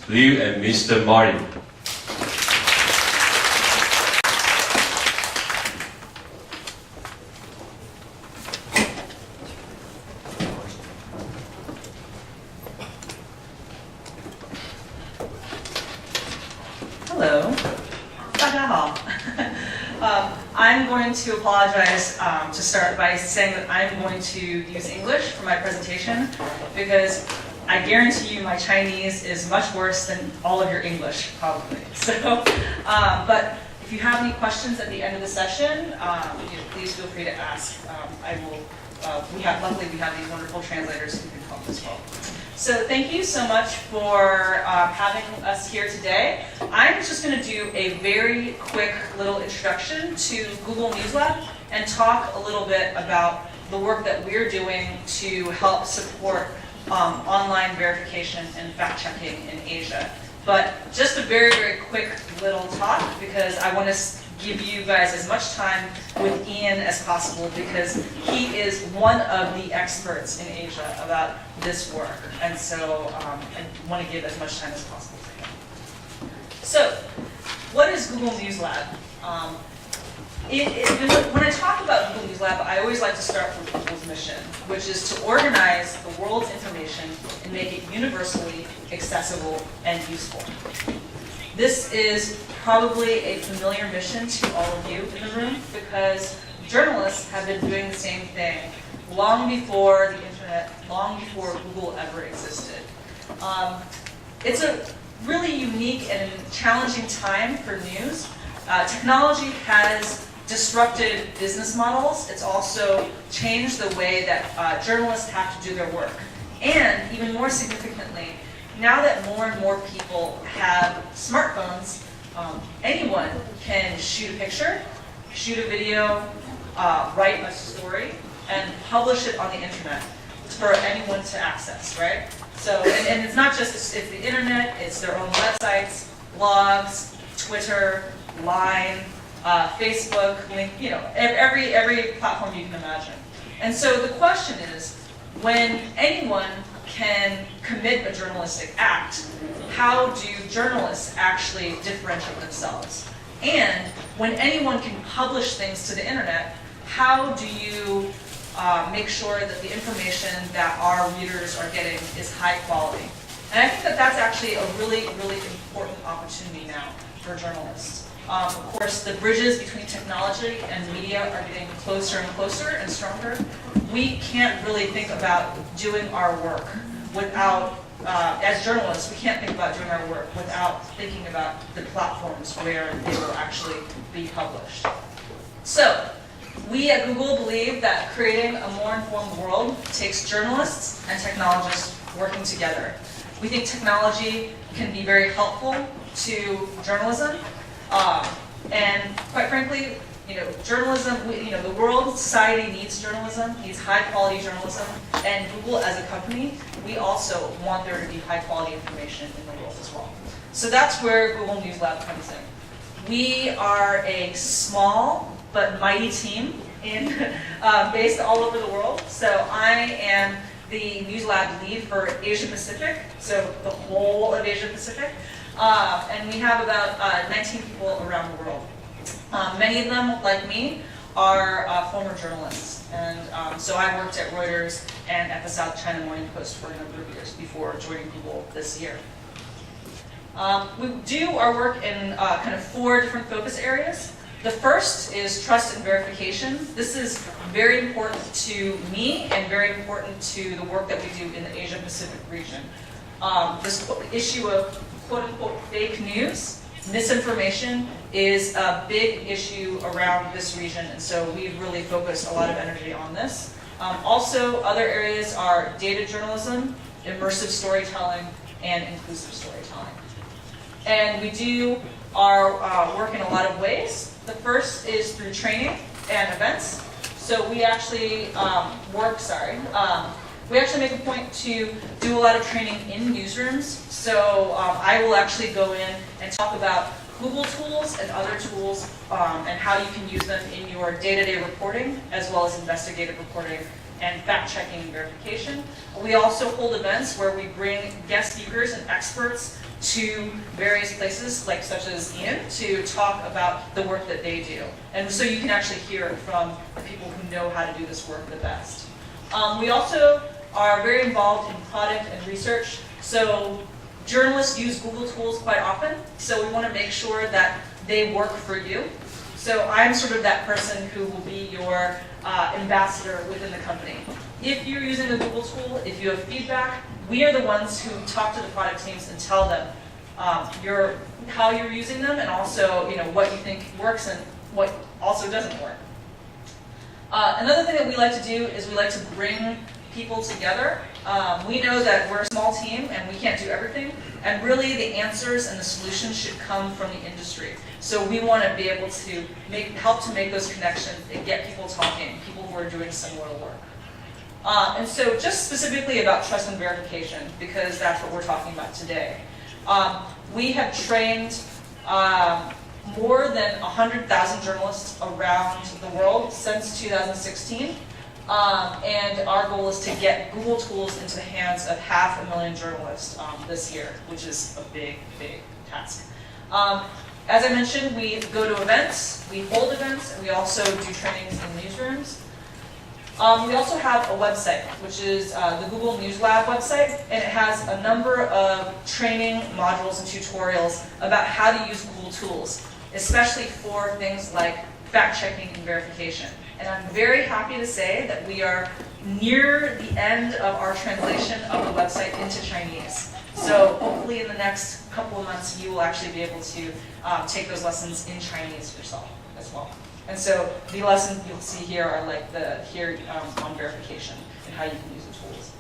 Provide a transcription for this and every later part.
Liu and Mr. Martin. Hello. 大家好. I'm going to apologize to start by saying that I'm going to use English for my presentation because I guarantee you my Chinese is much worse than all of your English, probably. So, but if you have any questions at the end of the session, please feel free to ask. Luckily we have these wonderful translators who can help as well. So thank you so much for having us here today. I'm just going to do a very quick little introduction to Google News Lab and talk a little bit about the work that we're doing to help support online verification and fact-checking in Asia. But just a very, very quick little talk because I want to give you guys as much time with Iain as possible because he is one of the experts in Asia about this work. And so I want to give as much time as possible to him. So, what is Google News Lab? When I talk about Google News Lab, I always like to start with Google's mission, which is to organize the world's information and make it universally accessible and useful. This is probably a familiar mission to all of you in the room because journalists have been doing the same thing long before the internet, long before Google ever existed. It's a really unique and challenging time for news. Technology has disrupted business models. It's also changed the way that journalists have to do their work. And even more significantly, now that more and more people have smartphones, anyone can shoot a picture, shoot a video, write a story, and publish it on the internet for anyone to access, right? So, and it's not just, it's the internet, it's their own websites, blogs, Twitter, Line, Facebook, link, every platform you can imagine. And so the question is, when anyone can commit a journalistic act, how do journalists actually differentiate themselves? And when anyone can publish things to the internet, how do you make sure that the information that our readers are getting is high quality? And I think that that's actually a really, really important opportunity now for journalists. Of course, the bridges between technology and media are getting closer and closer and stronger. We can't really think about doing our work without, as journalists, we can't think about doing our work without thinking about the platforms where they will actually be published. So, we at Google believe that creating a more informed world takes journalists and technologists working together. We think technology can be very helpful to journalism. And quite frankly, journalism, the world, society needs journalism, needs high quality journalism, and Google as a company, we also want there to be high quality information in the world as well. So that's where Google News Lab comes in. We are a small but mighty team based all over the world. So I am the News Lab lead for Asia Pacific, so the whole of Asia Pacific. And we have about 19 people around the world. Many of them, like me, are former journalists. And so I worked at Reuters and at the South China Morning Post for a number of years before joining Google this year. We do our work in kind of 4 different focus areas. The first is trust and verification. This is very important to me and very important to the work that we do in the Asia Pacific region. This issue of quote-unquote fake news, misinformation, is a big issue around this region, and so we've really focused a lot of energy on this. Also, other areas are data journalism, immersive storytelling, and inclusive storytelling. And we do our work in a lot of ways. The first is through training and events. So we actually we actually make a point to do a lot of training in newsrooms. So I will actually go in and talk about Google tools and other tools and how you can use them in your day-to-day reporting as well as investigative reporting and fact-checking and verification. We also hold events where we bring guest speakers and experts to various places, like such as Iain, to talk about the work that they do. And so you can actually hear it from the people who know how to do this work the best. We also are very involved in product and research. So journalists use Google tools quite often, so we want to make sure that they work for you. So I'm sort of that person who will be your ambassador within the company. If you're using a Google tool, if you have feedback, we are the ones who talk to the product teams and tell them how you're using them, and also what you think works and what also doesn't work. Another thing that we like to do is we like to bring people together. We know that we're a small team and we can't do everything, and really the answers and the solutions should come from the industry. So we want to be able to help to make those connections and get people talking, people who are doing similar work. And so just specifically about trust and verification, because that's what we're talking about today. We have trained more than 100,000 journalists around the world since 2016. And our goal is to get Google tools into the hands of 500,000 journalists this year, which is a big, big task. As I mentioned, we go to events, we hold events, and we also do trainings in newsrooms. We also have a website, which is the Google News Lab website, and it has a number of training modules and tutorials about how to use Google tools, especially for things like fact-checking and verification. And I'm very happy to say that we are near the end of our translation of the website into Chinese. So hopefully in the next couple of months you will actually be able to take those lessons in Chinese yourself as well. And so the lessons you'll see here are like on verification and how you can use the tools.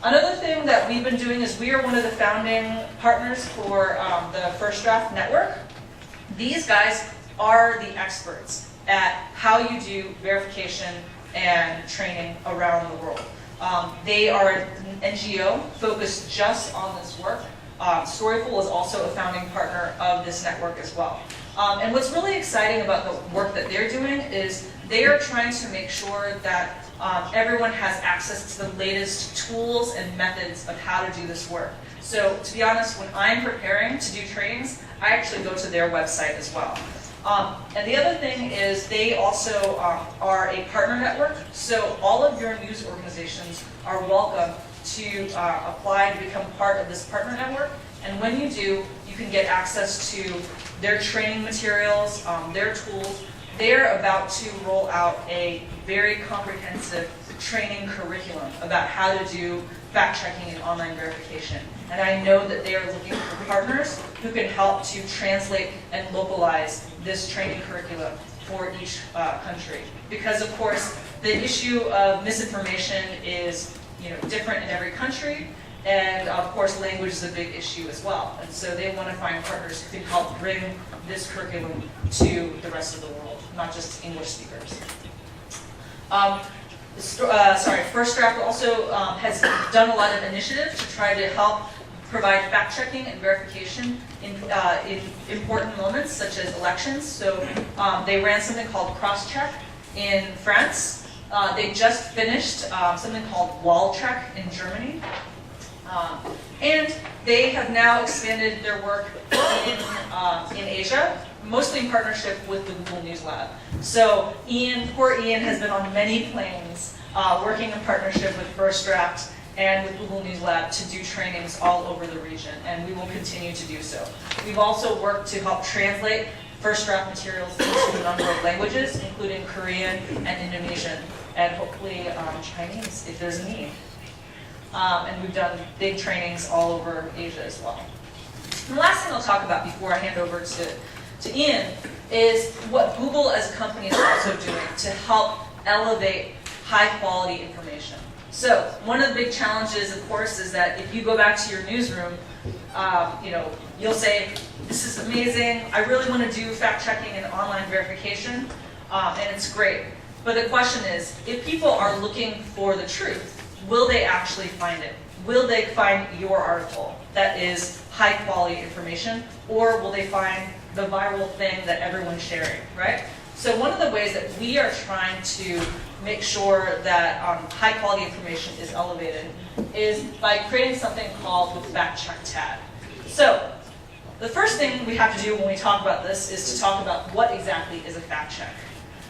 Another thing that we've been doing is we are one of the founding partners for the First Draft Network. These guys are the experts at how you do verification and training around the world. They are an NGO focused just on this work. Storyful is also a founding partner of this network as well. And what's really exciting about the work that they're doing is they are trying to make sure that everyone has access to the latest tools and methods of how to do this work. So to be honest, when I'm preparing to do trainings, I actually go to their website as well. And the other thing is they also are a partner network, so all of your news organizations are welcome to apply to become part of this partner network. And when you do, you can get access to their training materials, their tools. They're about to roll out a very comprehensive training curriculum about how to do fact-checking and online verification. And I know that they are looking for partners who can help to translate and localize this training curriculum for each country. Because of course, the issue of misinformation is different in every country, and of course language is a big issue as well. And so they want to find partners who can help bring this curriculum to the rest of the world, not just English speakers. First Draft also has done a lot of initiatives to try to help provide fact-checking and verification in important moments such as elections. So they ran something called Crosscheck in France. They just finished something called WallCheck in Germany. And they have now expanded their work in Asia, mostly in partnership with the Google News Lab. So poor Iain has been on many planes working in partnership with First Draft and with Google News Lab to do trainings all over the region, and we will continue to do so. We've also worked to help translate First Draft materials into a number of languages, including Korean and Indonesian, and hopefully Chinese if there's a need. And we've done big trainings all over Asia as well. And the last thing I'll talk about before I hand over to Iain is what Google as a company is also doing to help elevate high quality information. So one of the big challenges, of course, is that if you go back to your newsroom, you'll say, this is amazing, I really want to do fact checking and online verification, and it's great. But the question is, if people are looking for the truth, will they actually find it? Will they find your article that is high quality information, or will they find the viral thing that everyone's sharing, right? So one of the ways that we are trying to make sure that high quality information is elevated is by creating something called the fact check tag. So the first thing we have to do when we talk about this is to talk about what exactly is a fact check.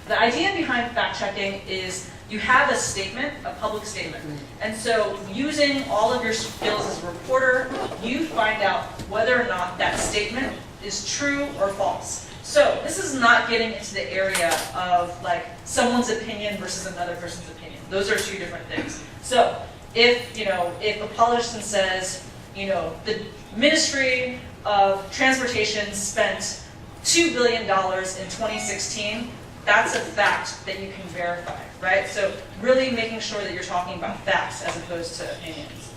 The idea behind fact checking is you have a statement, a public statement. And so using all of your skills as a reporter, you find out whether or not that statement is true or false. So this is not getting into the area of like someone's opinion versus another person's opinion. Those are two different things. So if a politician says, the Ministry of Transportation spent $2 billion in 2016, that's a fact that you can verify, right? So really making sure that you're talking about facts as opposed to opinions.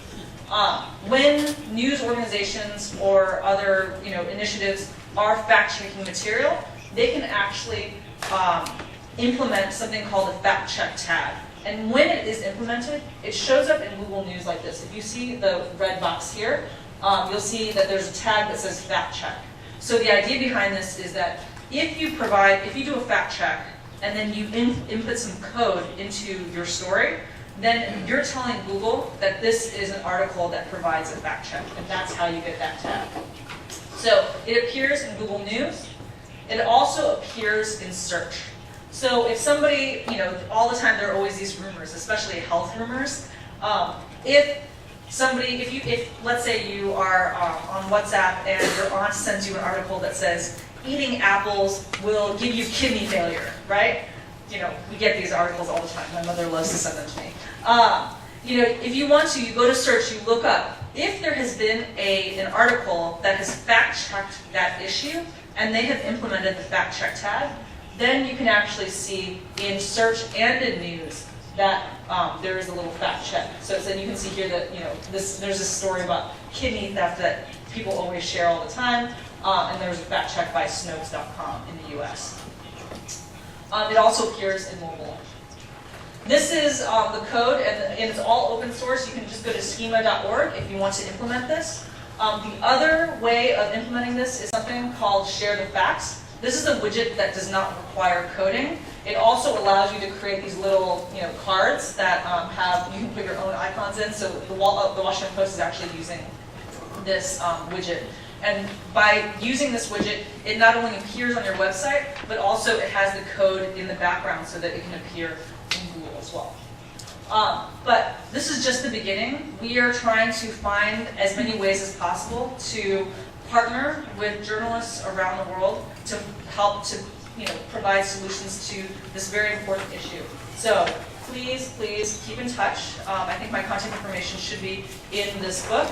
When news organizations or other initiatives are fact-checking material, they can actually implement something called a fact check tag. And when it is implemented, it shows up in Google News like this. If you see the red box here, you'll see that there's a tag that says fact check. So the idea behind this is that if you do a fact check and then you input some code into your story, then you're telling Google that this is an article that provides a fact check, and that's how you get that tag. So it appears in Google News. It also appears in search. So if somebody, all the time there are always these rumors, especially health rumors. If let's say you are on WhatsApp and your aunt sends you an article that says, eating apples will give you kidney failure, right? We get these articles all the time. My mother loves to send them to me. If you want to, you go to search, you look up. If there has been an article that has fact-checked that issue, and they have implemented the fact-check tag, then you can actually see in search and in news that there is a little fact check. So then you can see here that there's this story about kidney theft that people always share all the time, and there's a fact check by Snopes.com in the US. It also appears in mobile. This is the code, and it's all open source. You can just go to schema.org if you want to implement this. The other way of implementing this is something called Share the Facts. This is a widget that does not require coding. It also allows you to create these little cards that you can put your own icons in. So the Washington Post is actually using this widget. And by using this widget, it not only appears on your website, but also it has the code in the background so that it can appear in Google as well. But this is just the beginning. We are trying to find as many ways as possible to partner with journalists around the world to help to provide solutions to this very important issue. So please keep in touch. I think my contact information should be in this book.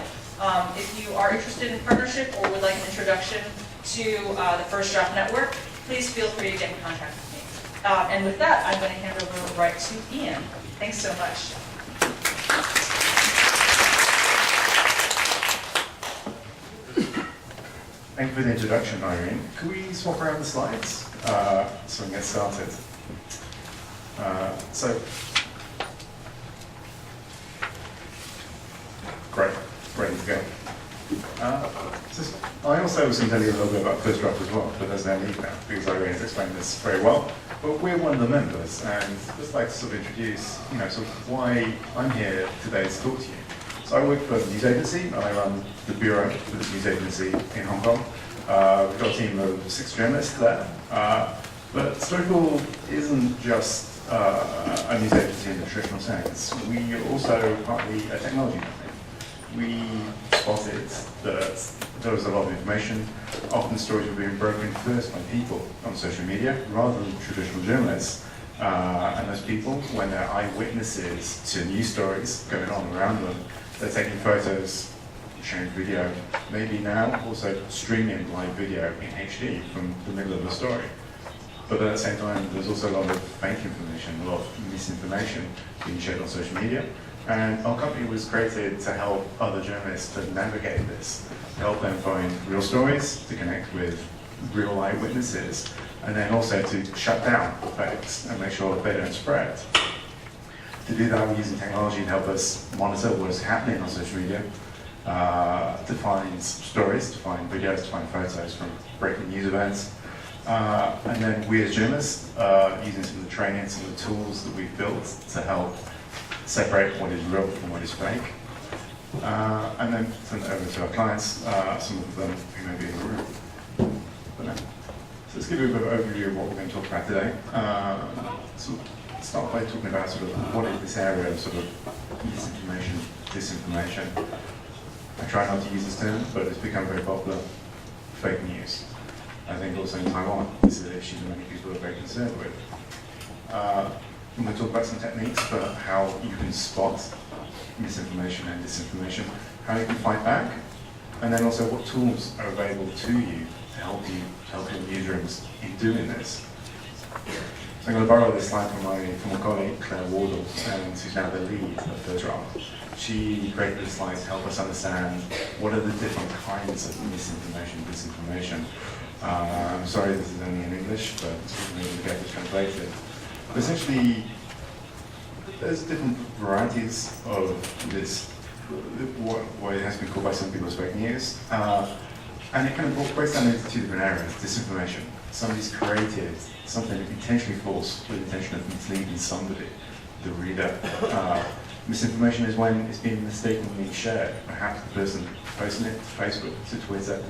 If you are interested in partnership or would like an introduction to the First Draft Network, please feel free to get in contact with me. And with that, I'm going to hand over right to Iain. Thanks so much. Thank you for the introduction, Irene. Could we swap around the slides so we can get started? Great, ready to go. I also was going to tell you a little bit about First Draft as well, but there's no need now because Irene has explained this very well. But we're one of the members, and I'd just like to sort of introduce, sort of why I'm here today to talk to you. So I work for the news agency, and I run the bureau for this news agency in Hong Kong. We've got a team of 6 journalists there. But Storyful isn't just a news agency in the traditional sense. We are also partly a technology company. We spotted that there was a lot of information. Often stories were being broken first by people on social media rather than traditional journalists. And those people, when they're eyewitnesses to news stories going on around them, they're taking photos, sharing video, maybe now also streaming live video in HD from the middle of the story. But at the same time, there's also a lot of fake information, a lot of misinformation being shared on social media. And our company was created to help other journalists to navigate this, to help them find real stories, to connect with real eyewitnesses, and then also to shut down fakes and make sure that they don't spread. To do that, we're using technology to help us monitor what is happening on social media, to find stories, to find videos, to find photos from breaking news events, And then we as journalists, using some of the training, some of the tools that we've built to help separate what is real from what is fake. And then send it over to our clients, some of them who may be in the room. But no. So let's give you a bit of an overview of what we're going to talk about today. So start by talking about sort of what is this area of sort of misinformation, disinformation. I try not to use this term, but it's become very popular. Fake news. I think also in Taiwan, this is an issue that many people are very concerned with. I'm going to talk about some techniques for how you can spot misinformation and disinformation, how you can fight back, and then also what tools are available to you to help your newsrooms in doing this. So I'm going to borrow this slide from my colleague, Claire Wardle, who's now the lead of First Draft. She created this slide to help us understand what are the different kinds of misinformation, disinformation. I'm sorry this is only in English, but we're going to get this translated. But essentially, there's different varieties of this, what it has been called by some people as fake news. And it kind of breaks down into two different areas. Disinformation. Somebody's created something intentionally false with the intention of misleading somebody, the reader. Misinformation is when it's been mistakenly shared. Perhaps the person posting it to Facebook, to Twitter,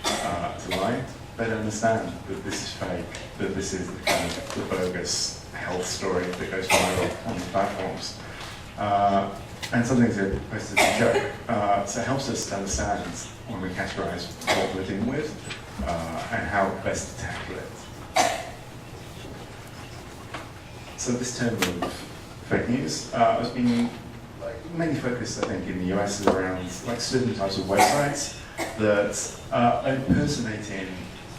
to lie. They don't understand that this is fake, that this is the kind of the bogus health story that goes viral on the platforms. And some things are posted as a joke. So it helps us to understand when we categorize what we're dealing with and how best to tackle it. So this term of fake news has been mainly focused, I think, in the US is around certain types of websites that are impersonating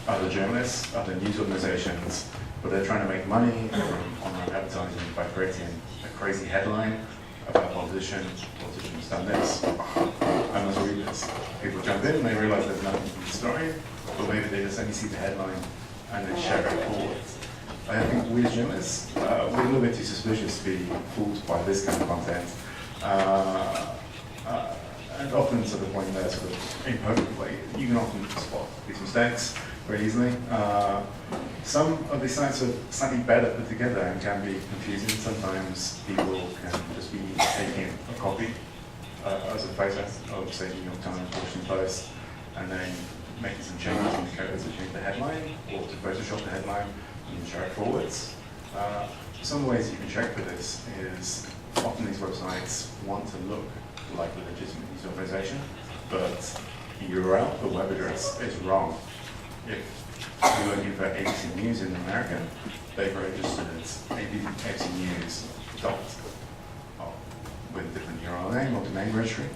other journalists, other news organizations, but they're trying to make money from online advertising by creating a crazy headline about politicians done this. I must read this. People jump in and they realize there's nothing in the story, or maybe they just only see the headline and then share it forward. I think we as journalists, we're a little bit too suspicious to be fooled by this kind of content. And often sort of when they're sort of impotently, you can often spot these mistakes very easily. Some of these sites are slightly better put together and can be confusing. Sometimes people can just be taking a copy as a photo of, say, New York Times, Washington Post, and then making some changes in the code to change the headline or to Photoshop the headline and share it forwards. Some of the ways you can check for this is often these websites want to look like a legitimate news organization, but the URL, the web address, is wrong. If you're looking for ABC News in America, they've registered ABC News with a different URL name or domain registry,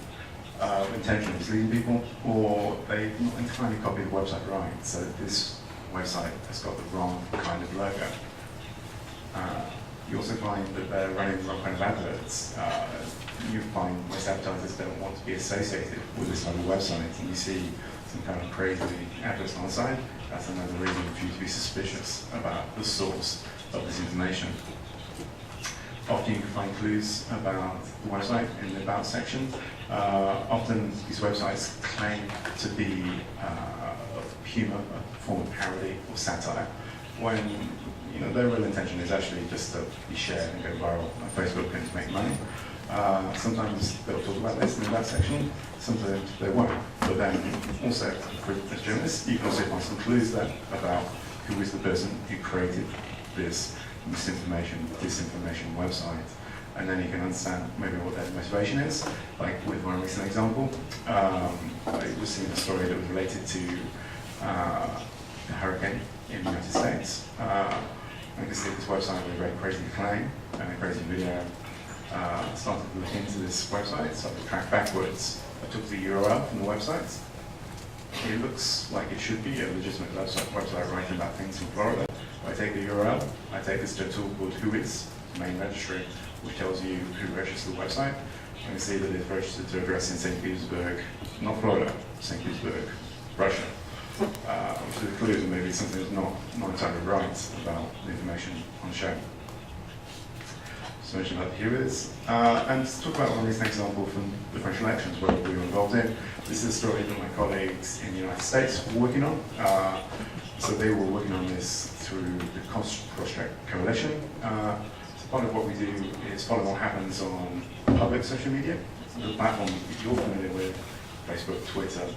intentionally misleading people, or they've not entirely copied the website right, so this website has got the wrong kind of logo. You also find that they're running the wrong kind of adverts. You find most advertisers don't want to be associated with this type of website, and you see some kind of crazy adverts on the side. That's another reason for you to be suspicious about the source of this information. Often you can find clues about the website in the About section. Often these websites claim to be of humor, a form of parody or satire, when their real intention is actually just to be shared and go viral on Facebook and to make money. Sometimes they'll talk about this in the About section, sometimes they won't. But then also, as journalists, you can also find some clues there about who is the person who created this misinformation, disinformation website. And then you can understand maybe what their motivation is. Like with one recent example, I was seeing a story that was related to a hurricane in the United States. I can see this website with a very crazy claim and a crazy video. Started to look into this website, started to track backwards. I took the URL from the website. It looks like it should be a legitimate website writing about things from Florida. I take the URL, I take this to a tool called Whois, main registry, which tells you who registered the website. I can see that it's registered to address in St. Petersburg, not Florida, St. Petersburg, Russia. Which is a clue that maybe something is not entirely right about the information on the show. So mention about the Whois. And to talk about one recent example from the French elections where we were involved in. This is a story that my colleagues in the United States were working on. So they were working on this through the Cross-Check Coalition. So part of what we do is follow what happens on public social media, the platforms that you're familiar with, Facebook, Twitter.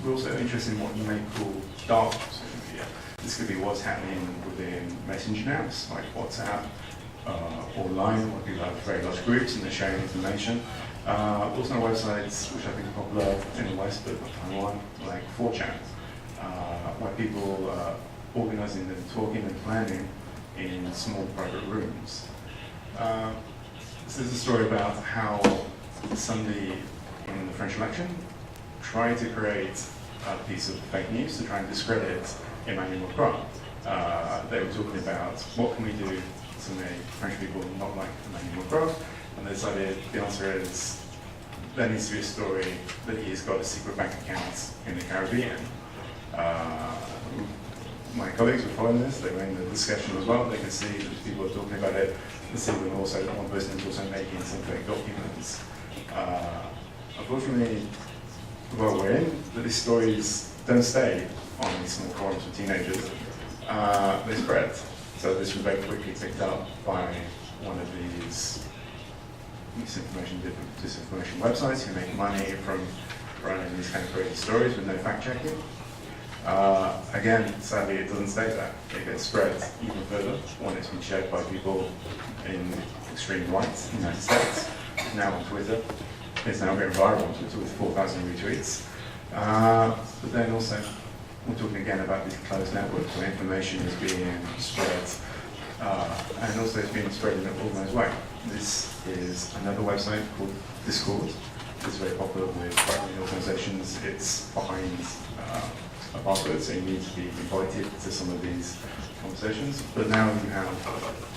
We're also interested in what you may call dark social media. This could be what's happening within messenger apps like WhatsApp, or Line, where people have very large groups and they're sharing information. Also on websites which I think are popular in the West, but not Taiwan, like 4chan, where people are organizing and talking and planning in small private rooms. This is a story about how somebody in the French election tried to create a piece of fake news to try and discredit Emmanuel Macron. They were talking about what can we do to make French people not like Emmanuel Macron, and they decided the answer is there needs to be a story that he's got a secret bank account in the Caribbean. My colleagues were following this, they were in the discussion as well, they can see that people are talking about it, and see that also one person is also making some fake documents. Unfortunately, well, we're in, that these stories don't stay on these small forums for teenagers, they spread. So this was very quickly picked up by one of these disinformation websites who make money from running these kind of crazy stories with no fact checking. Again, sadly, it doesn't stay there. It gets spread even further when it's been shared by people in extreme right in the United States. It's now on Twitter. It's now going viral on Twitter with 4,000 retweets. But then also, we're talking again about these closed networks where information is being spread, and also it's being spread in an organized way. This is another website called Discord. It's very popular with right-wing organizations. It's behind a password, so you need to be invited to some of these conversations. But now you have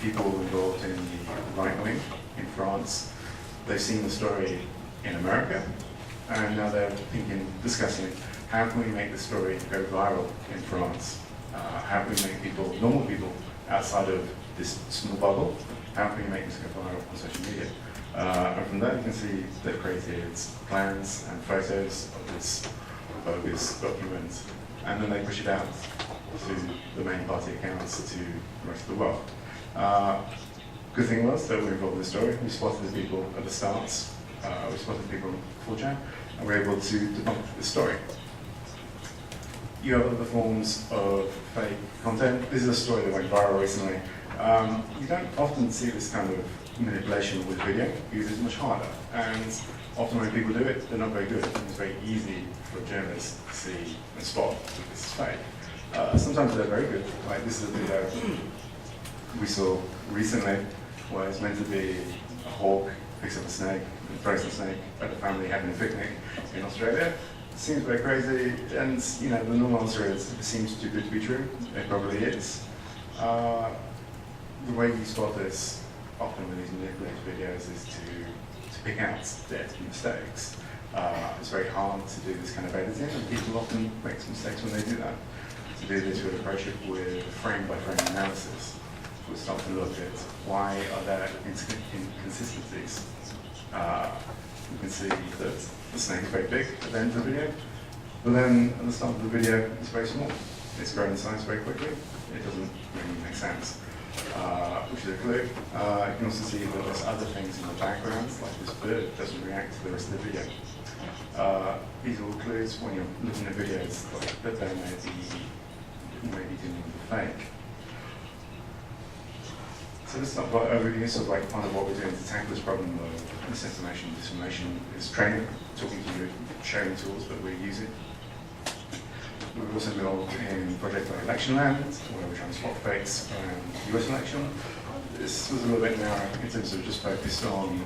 people involved in the right wing in France. They've seen the story in America, and now they're discussing how can we make the story go viral in France? How can we make people, normal people, outside of this small bubble, how can we make this go viral on social media? And from that you can see they've created plans and photos of this bogus document, and then they push it out to the main party accounts to the rest of the world. Good thing was that we were involved in the story. We spotted the people at the start, we spotted the people on 4chan, and we were able to debunk the story. You have other forms of fake content. This is a story that went viral recently. You don't often see this kind of manipulation with video because it's much harder. And often when people do it, they're not very good. It's very easy for journalists to see and spot that this is fake. Sometimes they're very good. Like this is a video we saw recently where it's meant to be a hawk picks up a snake and throws the snake at a family having a picnic in Australia. Seems very crazy, and you know the normal answer is it seems too good to be true. It probably is. The way you spot this often with these manipulated videos is to pick out the mistakes. It's very hard to do this kind of editing, and people often make mistakes when they do that. To do this, we'll approach it with frame-by-frame analysis. We'll start to look at why are there inconsistencies. You can see that the snake is very big at the end of the video, but then at the start of the video it's very small. It's grown in size very quickly. It doesn't really make sense, which is a clue. You can also see that there's other things in the background, like this bird doesn't react to the rest of the video. These are all clues when you're looking at videos like that they may be doing the fake. So this is not about overview, so like part of what we're doing to tackle this problem of misinformation, disinformation is training, talking to you, sharing tools that we're using. We've also involved in projects like Election Land, where we're trying to spot fakes around the US election. This was a little bit narrow in terms of just focused on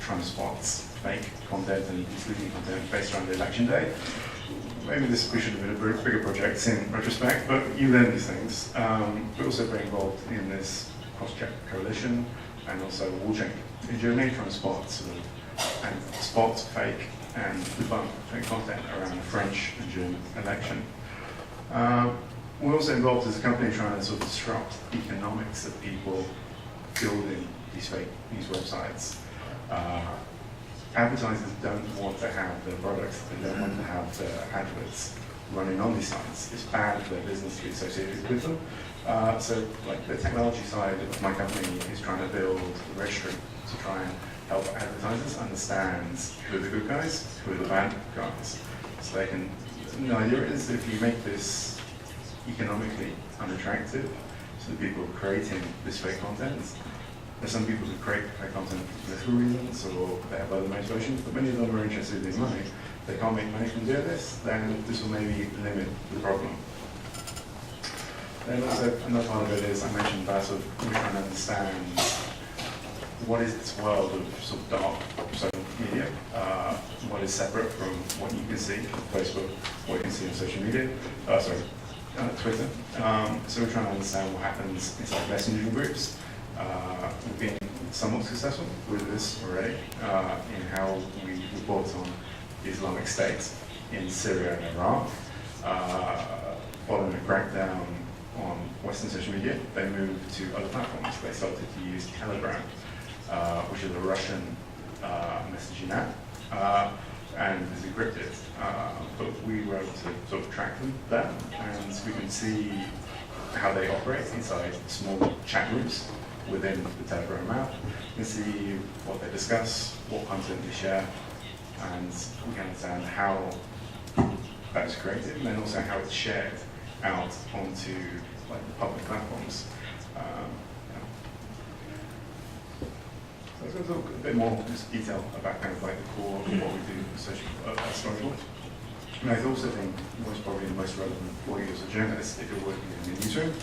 trying to spot fake content and misleading content based around the election day. Maybe we should have been a bigger project in retrospect, but you learn these things. We're also very involved in this Cross-Check Coalition and also Watching in Germany, trying to spot fake and debunk fake content around the French and German election. We're also involved as a company trying to sort of disrupt the economics of people building these fake news websites. Advertisers don't want to have their products, they don't want to have their adverts running on these sites. It's bad for their business to be associated with them. So like the technology side of my company is trying to build a registry to try and help advertisers understand who are the good guys, who are the bad guys. So they can, the idea is if you make this economically unattractive to the people creating this fake content, there's some people who create fake content for political reasons or they have other motivations, but many of them are interested in money. If they can't make money from doing this, then this will maybe limit the problem. Then also another part of it is I mentioned about sort of we're trying to understand what is this world of sort of dark social media, what is separate from what you can see on Facebook, what you can see on social media, Twitter. So we're trying to understand what happens inside messaging groups. We've been somewhat successful with this already in how we report on the Islamic State in Syria and Iraq. Following a crackdown on Western social media, they moved to other platforms. They started to use Telegram, which is a Russian messaging app, and is encrypted. But we were able to sort of track them there, and we can see how they operate inside small chat groups within the Telegram app. You can see what they discuss, what content they share, and we can understand how that is created, and then also how it's shared out onto like the public platforms. So let's go talk a bit more just detail about kind of like the core of what we do at Storyful. And I also think what's probably the most relevant for you as a journalist, if you're working in the newsroom,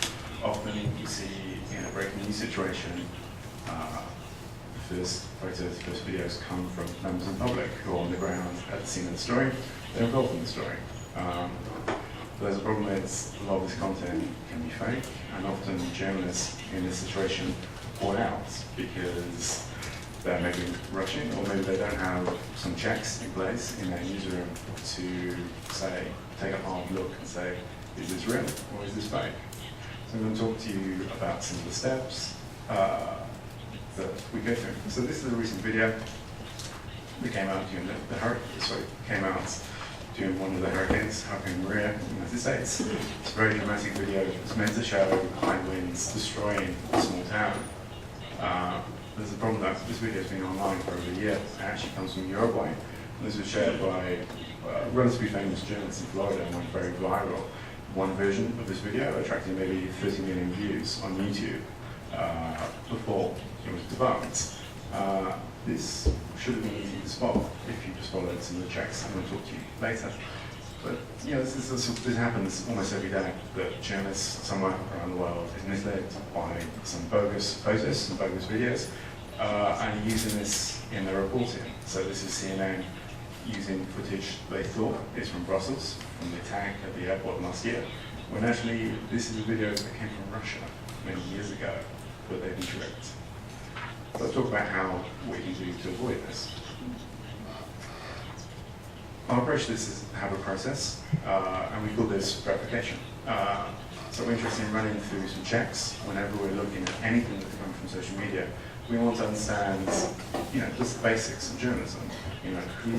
often you see in a breaking news situation, first photos, first videos come from members of the public who are on the ground at the scene of the story. They're involved in the story. There's a problem with a lot of this content can be fake, and often journalists in this situation pull out because they're maybe rushing, or maybe they don't have some checks in place in their newsroom to say, take a hard look and say, is this real or is this fake? So I'm going to talk to you about some of the steps that we go through. So this is a recent video that came out during during one of the hurricanes, Hurricane Maria in the United States. It's a very dramatic video. It's meant to show high winds destroying a small town. There's a problem that this video has been online for over a year. It actually comes from Uruguay. And this was shared by a relatively famous journalist in Florida and went very viral. One version of this video attracted maybe 30 million views on YouTube before it was debunked. This should have been easy to spot if you just followed some of the checks. I'm going to talk to you later. But you know, this happens almost every day, that journalists somewhere around the world is misled by some bogus photos, some bogus videos, and using this in their reporting. So this is CNN using footage they thought is from Brussels, from the attack at the airport last year, when actually this is a video that came from Russia many years ago, but they've been tricked. So let's talk about how we can do to avoid this. Our approach to this is to have a process, and we call this verification. So we're interested in running through some checks whenever we're looking at anything that's coming from social media. We want to understand, you know, just the basics of journalism. You know, who,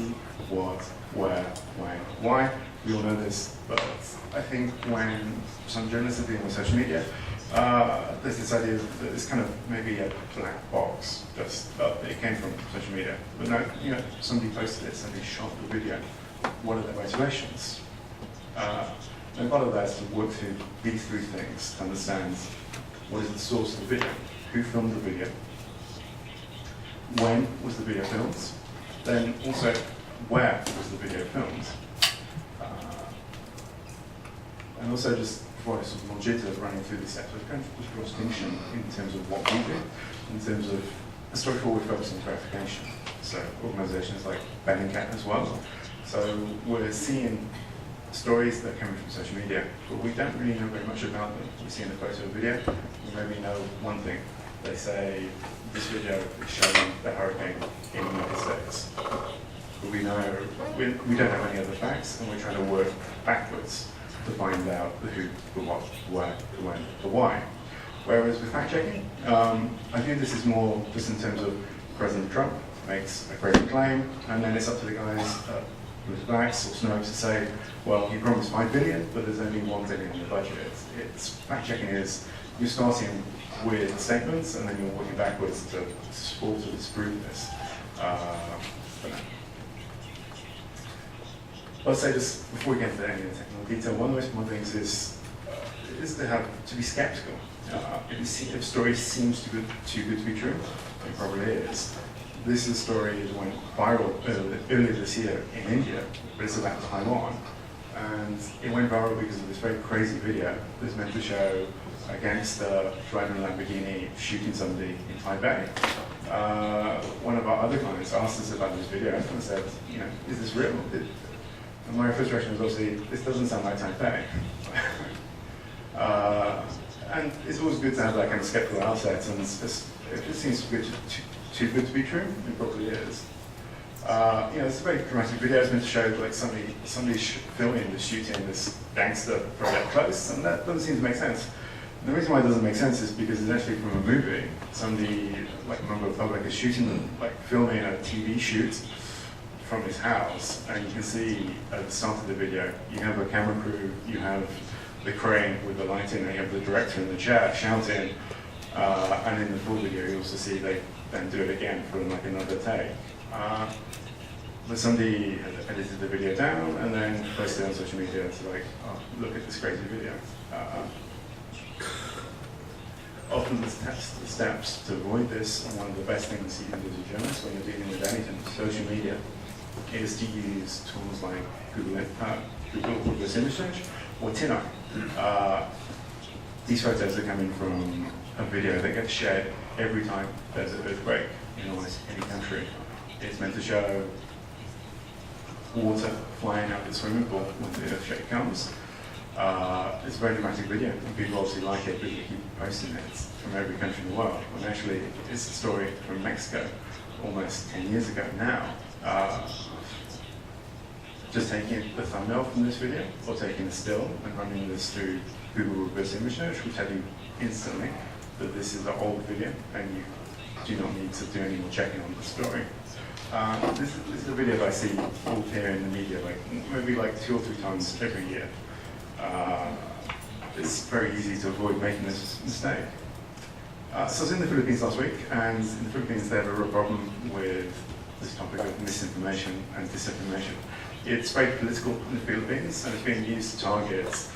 what, where, when, why. We all know this, but I think when some journalists are dealing with social media, there's this idea that it's kind of maybe a black box, just it came from social media. But no, you know, somebody posted it, somebody shot the video. What are their motivations? And part of that is to work through these three things to understand what is the source of the video, who filmed the video, when was the video filmed, then also where was the video filmed. And also just before I sort of launch into running through these steps, we're going to draw a distinction in terms of what we do, in terms of Storyful, we focus on verification. So organizations like Bellingcat as well. So we're seeing stories that are coming from social media, but we don't really know very much about them. We see in the photo or video, we maybe know one thing. They say this video is showing the hurricane in the United States. But we know we don't have any other facts, and we're trying to work backwards to find out the who, the what, the where, the when, the why. Whereas with fact-checking, I view this is more just in terms of President Trump makes a crazy claim, and then it's up to the guys at Vax or Snow to say, well, you promised 5 billion, but there's only 1 billion in the budget. It's fact-checking is you're starting with statements and then you're working backwards to support or disprove this. I'll say this before we get into any of the technical detail. One of the most important things is to be skeptical. If a story seems too good to be true, it probably is. This is a story that went viral earlier this year in India, but it's about Taiwan. And it went viral because of this very crazy video that's meant to show a gangster driving a Lamborghini shooting somebody in Taipei. One of our other clients asked us about this video and said, is this real? And my first reaction was obviously, this doesn't sound like Taipei. And it's always good to have that kind of skeptical outset, and if it seems too good to be true, it probably is. It's a very dramatic video. It's meant to show like somebody filming the shooting this gangster from up close, and that doesn't seem to make sense. And the reason why it doesn't make sense is because it's actually from a movie. Somebody, like a member of the public, is filming a TV shoot from his house, and you can see at the start of the video, you have a camera crew, you have the crane with the lighting, and you have the director in the chair shouting, and in the full video you also see they then do it again for like another take. But somebody had edited the video down and then posted it on social media to like, oh, look at this crazy video. Often the steps to avoid this, and one of the best things you can do as a journalist when you're dealing with anything, social media, is to use tools like Google reverse image search or TinEye. These photos are coming from a video that gets shared every time there's an earthquake in almost any country. It's meant to show water flying out of the swimming pool when the earthquake comes. It's a very dramatic video, and people obviously like it because they keep posting it from every country in the world. When actually it's a story from Mexico almost 10 years ago now. Just taking the thumbnail from this video, or taking a still and running this through Google reverse image search will tell you instantly that this is an old video and you do not need to do any more checking on the story. This is a video that I see all here in the media, maybe 2 or 3 times every year. It's very easy to avoid making this mistake. So I was in the Philippines last week, and in the Philippines they have a real problem with this topic of misinformation and disinformation. It's very political in the Philippines, and it's being used to target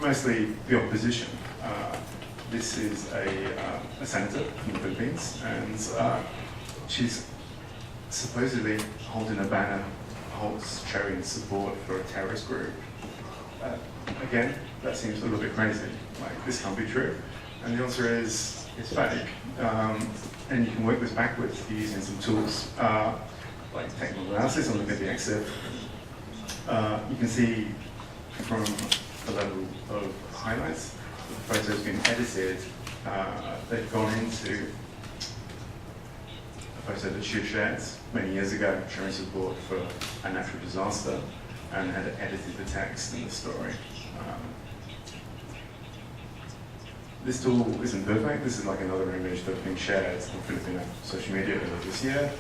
mostly the opposition. This is a senator from the Philippines, and she's supposedly holding a banner, showing support for a terrorist group. Again, that seems a little bit crazy. This can't be true. And the answer is, it's fake. And you can work this backwards using some tools like technical analysis and look at the exit. You can see from the level of highlights that the photo's been edited. They've gone into a photo that she shared many years ago, showing support for a natural disaster, and had edited the text in the story. This tool isn't perfect. This is like another image that's been shared on Filipino social media earlier this year.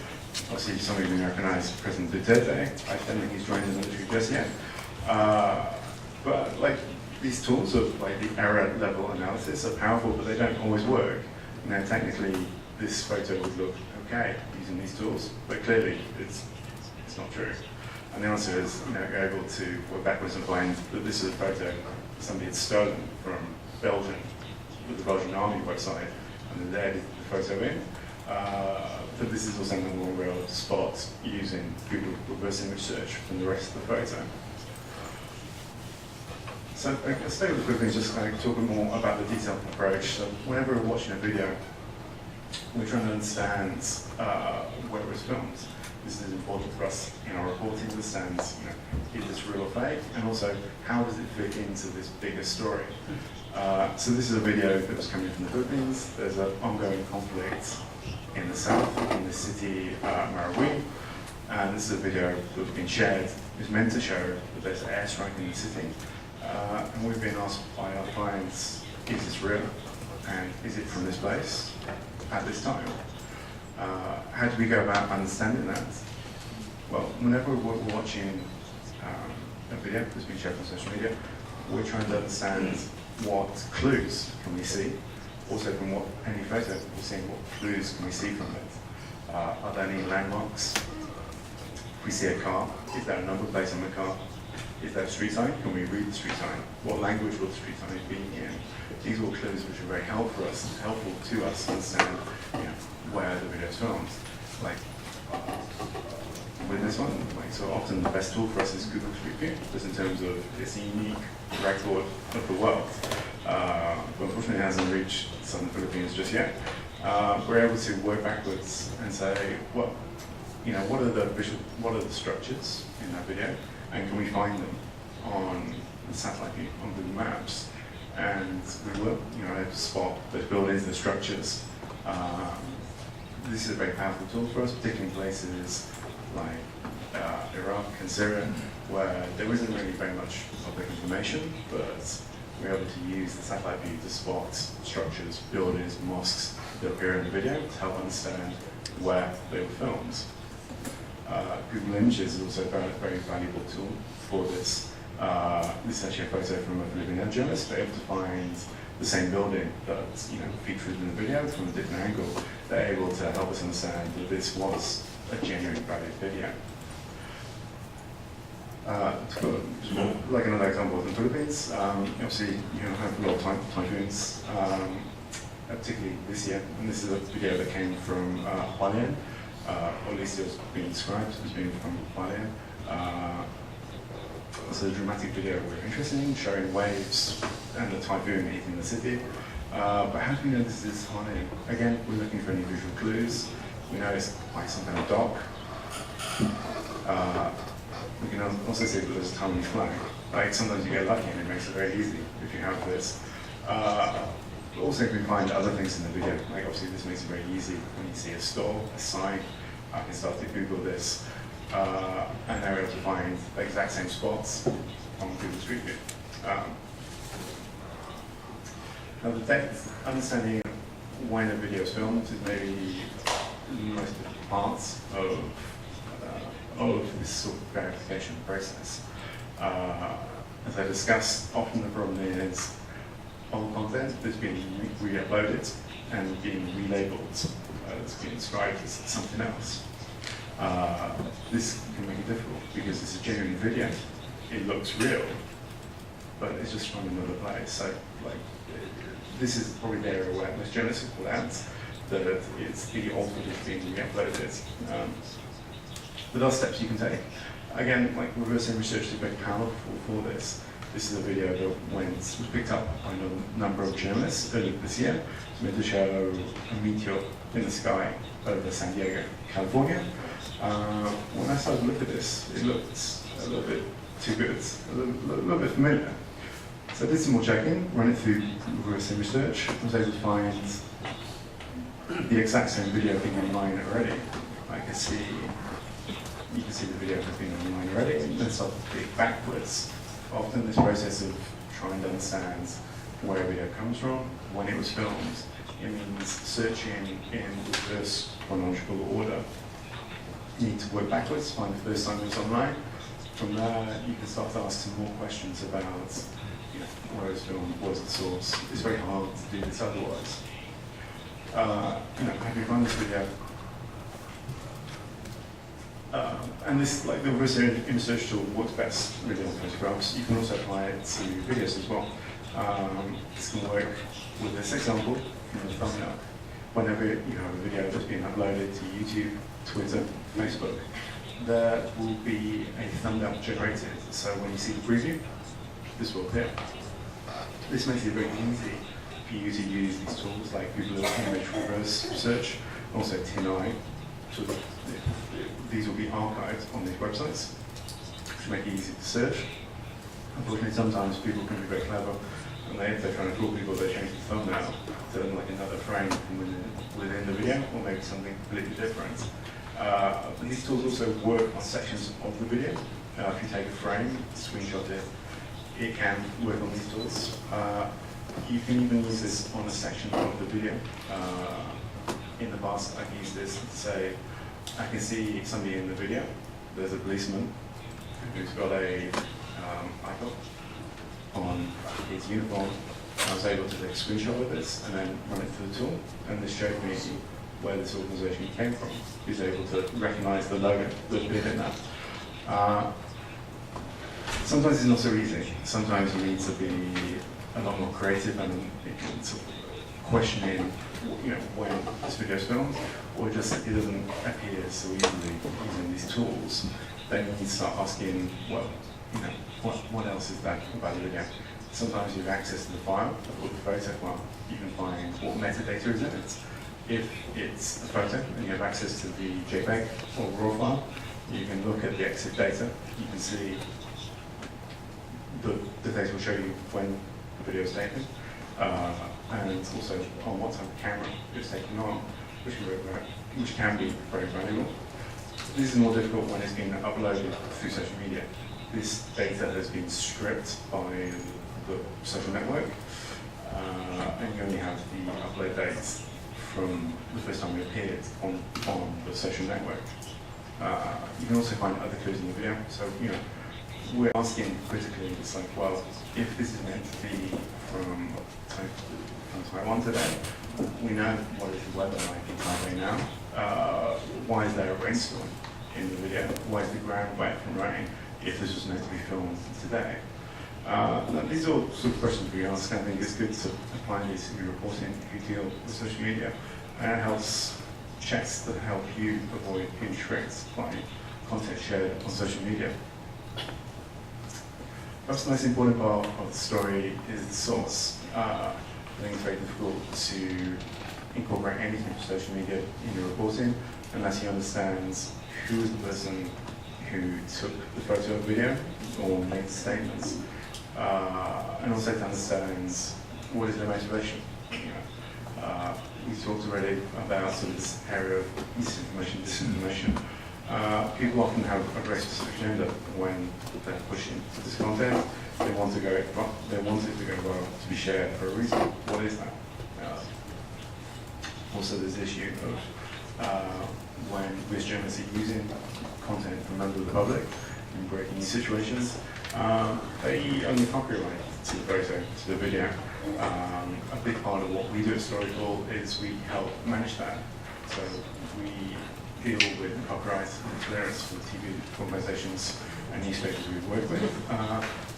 Obviously, some of you may recognize President Duterte. I don't think he's joined the military just yet. But these tools of the error level analysis are powerful, but they don't always work. Now, technically, this photo would look okay using these tools, but clearly it's not true. And the answer is, you're able to work backwards and find that this is a photo somebody had stolen from Belgium, with the Belgian Army website, and then they edited the photo in. But this is also a more real spot using Google reverse image search from the rest of the photo. So I'll stay with the quick things, just talking more about the detailed approach. So whenever we're watching a video, we're trying to understand where it was filmed. This is important for us in our reporting to understand, is this real or fake, and also how does it fit into this bigger story. So this is a video that was coming from the Philippines. There's an ongoing conflict in the south, in the city Marawi, and this is a video that's been shared. It's meant to show that there's an airstrike in the city, and we've been asked by our clients, is this real, and is it from this place at this time? How do we go about understanding that? Well, whenever we're watching a video that's been shared on social media, we're trying to understand what clues can we see. Also from any photo we're seeing, what clues can we see from it? Are there any landmarks? If we see a car, is there a number plate on the car? Is there a street sign? Can we read the street sign? What language will the street sign be in? These are all clues which are very helpful to us to understand where the video is filmed. Like with this one, so often the best tool for us is Google Street View, just in terms of it's a unique record of the world. But unfortunately it hasn't reached southern Philippines just yet. We're able to work backwards and say, well, what are the structures in that video, and can we find them on the satellite view, on Google Maps? And we will, able to spot those buildings, the structures. This is a very powerful tool for us, particularly in places like Iraq and Syria, where there isn't really very much public information, but we're able to use the satellite view to spot structures, buildings, mosques that appear in the video to help understand where they were filmed. Google Images is also a very valuable tool for this. This is actually a photo from a Filipino journalist. They're able to find the same building that's featured in the video from a different angle. They're able to help us understand that this was a genuine valid video. Like another example in the Philippines, obviously you have a lot of typhoons, particularly this year, and this is a video that came from Iain, or at least it was being described as being from Iain. It's a dramatic video, very interesting, showing waves and the typhoon hitting the city. But how do we know this is Iain? Again, we're looking for any visual clues. We know it's like some kind of dock. We can also see that there's a tiny flag. Like sometimes you get lucky and it makes it very easy if you have this. But also if we find other things in the video, like obviously this makes it very easy when you see a store, a sign, I can start to Google this, and they're able to find the exact same spots on Google Street View. Now the depth, understanding when a video is filmed is maybe the most difficult parts of this sort of verification process. As I discussed, often the problem is old content that's being re-uploaded and being relabeled as being described as something else. This can make it difficult because it's a genuine video. It looks real, but it's just from another place. So, this is probably the area where most journalists will call out that it's the old footage being re-uploaded. But there are steps you can take. Again, reverse image search is very powerful for this. This is a video that was picked up by a number of journalists earlier this year. It's meant to show a meteor in the sky over San Diego, California. When I started to look at this, it looked a little bit too good, a little bit familiar. So I did some more checking, ran it through reverse image search. I was able to find the exact same video being online already. You can see the video has been online already, and then start to click backwards. Often this process of trying to understand where a video comes from, when it was filmed, it means searching in reverse chronological order. You need to work backwards, find the first time it was online. From there, you can start to ask some more questions about where it was filmed, what was the source. It's very hard to do this otherwise. How do you find this video? And this, the reverse image search tool works best really on photographs. You can also apply it to videos as well. This can work with this example from the thumbnail. Whenever you have a video that's being uploaded to YouTube, Twitter, Facebook, there will be a thumbnail generated. So when you see the preview, this will appear. This makes it very easy for you to use these tools like Google Image Reverse Search, also TinEye. These will be archived on these websites to make it easy to search. Unfortunately, sometimes people can be very clever, and if they're trying to fool people, they change the thumbnail to another frame within the video, or maybe something completely different. These tools also work on sections of the video. If you take a frame, screenshot it, it can work on these tools. You can even use this on a section of the video. In the past, I've used this to say, I can see somebody in the video, there's a policeman who's got a icon on his uniform. I was able to take a screenshot of this and then run it through the tool, and this showed me where this organization came from. He was able to recognize the logo that appeared in that. Sometimes it's not so easy. Sometimes you need to be a lot more creative and sort of questioning, when this video is filmed, or just it doesn't appear so easily using these tools. Then you need to start asking, well, what else is that about the video? Sometimes you have access to the file or the photo file. You can find what metadata is in it. If it's a photo and you have access to the JPEG or RAW file, you can look at the EXIF data. You can see the data will show you when the video is taken, and also on what type of camera it's taken on, which can be very valuable. This is more difficult when it's been uploaded through social media. This data has been stripped by the social network, and you only have the upload dates from the first time it appeared on the social network. You can also find other clues in the video. So, we're asking critically, it's like, well, if this is meant to be from Taiwan today, we know what is the weather like in Taipei now. Why is there a rainstorm in the video? Why is the ground wet from rain if this was meant to be filmed today? These are all sort of questions we ask. I think it's good to apply these in your reporting if you deal with social media. And it helps checks that help you avoid being tricked by content shared on social media. Perhaps the most important part of the story is the source. I think it's very difficult to incorporate anything from social media in your reporting unless you understand who is the person who took the photo or video or made the statements, and also to understand what is their motivation. We talked already about sort of this area of misinformation, disinformation. People often have a very specific agenda when they're pushing this content. They want it to go viral, to be shared for a reason. What is that? Also, there's the issue of when we as journalists are using content from members of the public in breaking news situations, they own the copyright to the photo, to the video. A big part of what we do at Storyful is we help manage that. So we deal with copyright and clearance for TV organizations and newspapers we work with.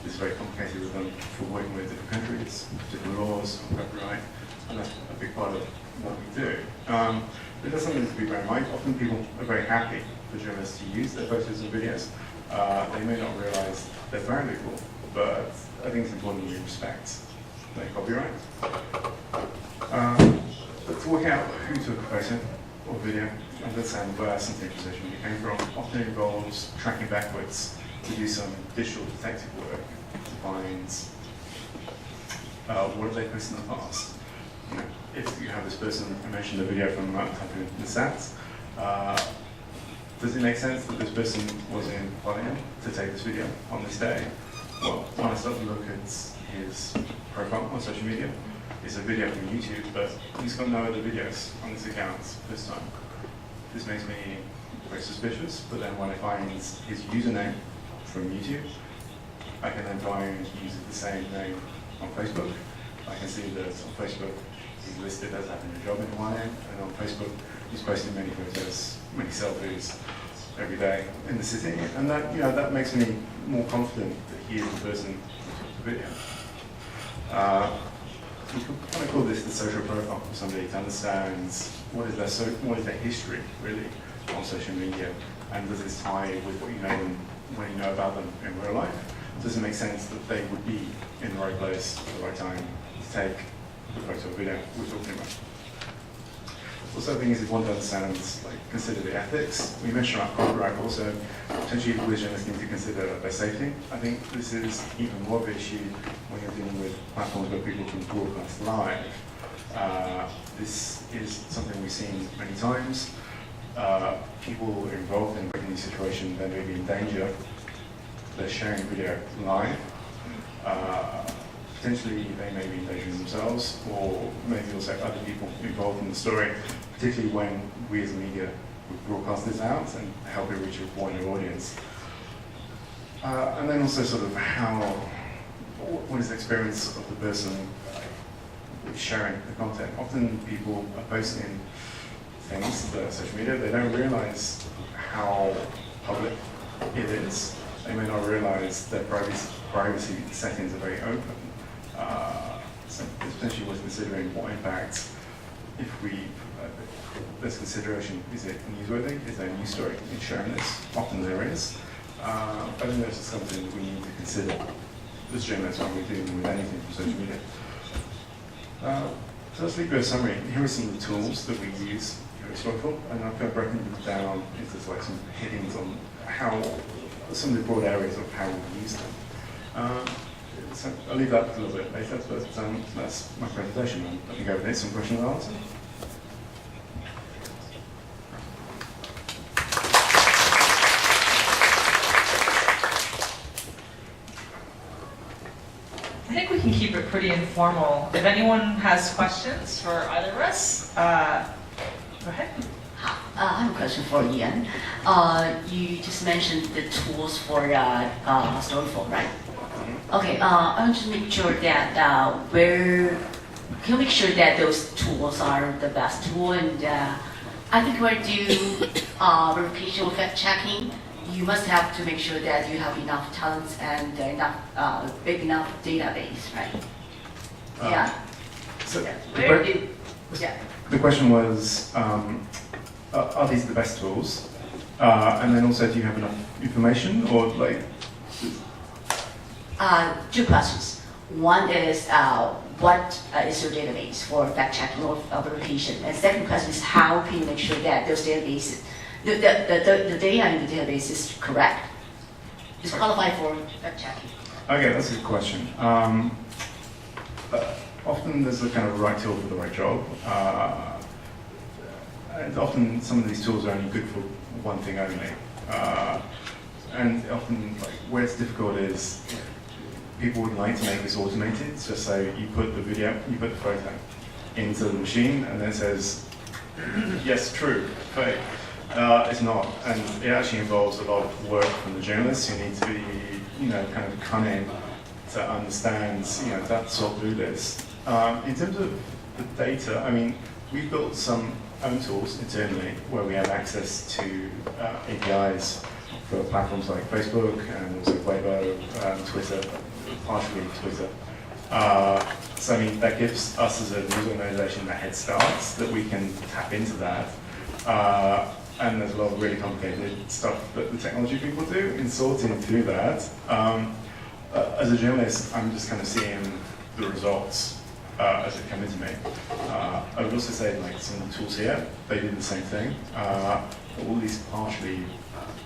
It's very complicated with them for working with different countries, different laws on copyright, and that's a big part of what we do. But that's something to be very mindful. Often people are very happy for journalists to use their photos and videos. They may not realize they're valuable, but I think it's important that we respect their copyright. But to work out who took a photo or video, understand where something from social media came from, often involves tracking backwards to do some digital detective work to find what have they posted in the past. If you have this person, I mentioned the video from typing in the stats, does it make sense that this person was in Holland to take this video on this day? Well, when I start to look at his profile on social media, it's a video from YouTube, but he's got no other videos on this account this time. This makes me very suspicious, but then when I find his username from YouTube, I can then try and use the same name on Facebook. I can see that on Facebook he's listed as having a job in Hawaiian, and on Facebook he's posting many photos, many selfies every day in the city, and that that makes me more confident that he is the person who took the video. We could kind of call this the social profile for somebody to understand what is their history really on social media, and does this tie with what you know them when you know about them in real life? Does it make sense that they would be in the right place at the right time to take the photo or video we're talking about? Also, the thing is, if one understands, consider the ethics. We mentioned about copyright, but also potentially we as journalists need to consider their safety. I think this is even more of an issue when you're dealing with platforms where people can broadcast live. This is something we've seen many times. People are involved in breaking these situations, they may be in danger. They're sharing video live. Potentially they may be endangering themselves, or maybe also other people involved in the story, particularly when we as media we broadcast this out and help it reach a wider audience. And then also sort of what is the experience of the person sharing the content. Often people are posting things that are social media, they don't realize how public it is. They may not realize their privacy settings are very open. So essentially was considering what impact if there's consideration, is it newsworthy? Is there a news story in sharing this? Often there is. But I think that's just something that we need to consider as journalists when we're dealing with anything from social media. So let's leave you a summary. Here are some of the tools that we use here at Storyful, and I've kind of broken them down into like some headings on how some of the broad areas of how we use them. So I'll leave that a little bit later, but that's my presentation. And I think over there some questions and answers. I think we can keep it pretty informal. If anyone has questions for either of us, go ahead. I have a question for Iain. You just mentioned the tools for Storyful, right? Okay, I want to make sure that can you make sure that those tools are the best tool? And I think when you do verification or fact checking, you must have to make sure that you have enough talents and big enough database, right? Yeah. So Yeah. the question was, are these the best tools? And then also, do you have enough information, or like? Two questions. One is, what is your database for fact checking or verification? And second question is, how can you make sure that those databases, the data in the database is correct, is qualified for fact checking? Okay, that's a good question. Often there's a kind of right tool for the right job. And often some of these tools are only good for one thing only. And often where it's difficult is people would like to make this automated, just so you put the photo into the machine and then it says, yes, true, fake. It's not, and it actually involves a lot of work from the journalists who need to be, kind of cunning to understand, to sort through this. In terms of the data, I mean, we've built some own tools internally where we have access to APIs for platforms like Facebook and also Weibo, Twitter, partially Twitter. So I mean, that gives us as a news organization that head starts that we can tap into that. And there's a lot of really complicated stuff that the technology people do in sorting through that. As a journalist, I'm just kind of seeing the results as it come into me. I would also say some of the tools here, they do the same thing. All these partially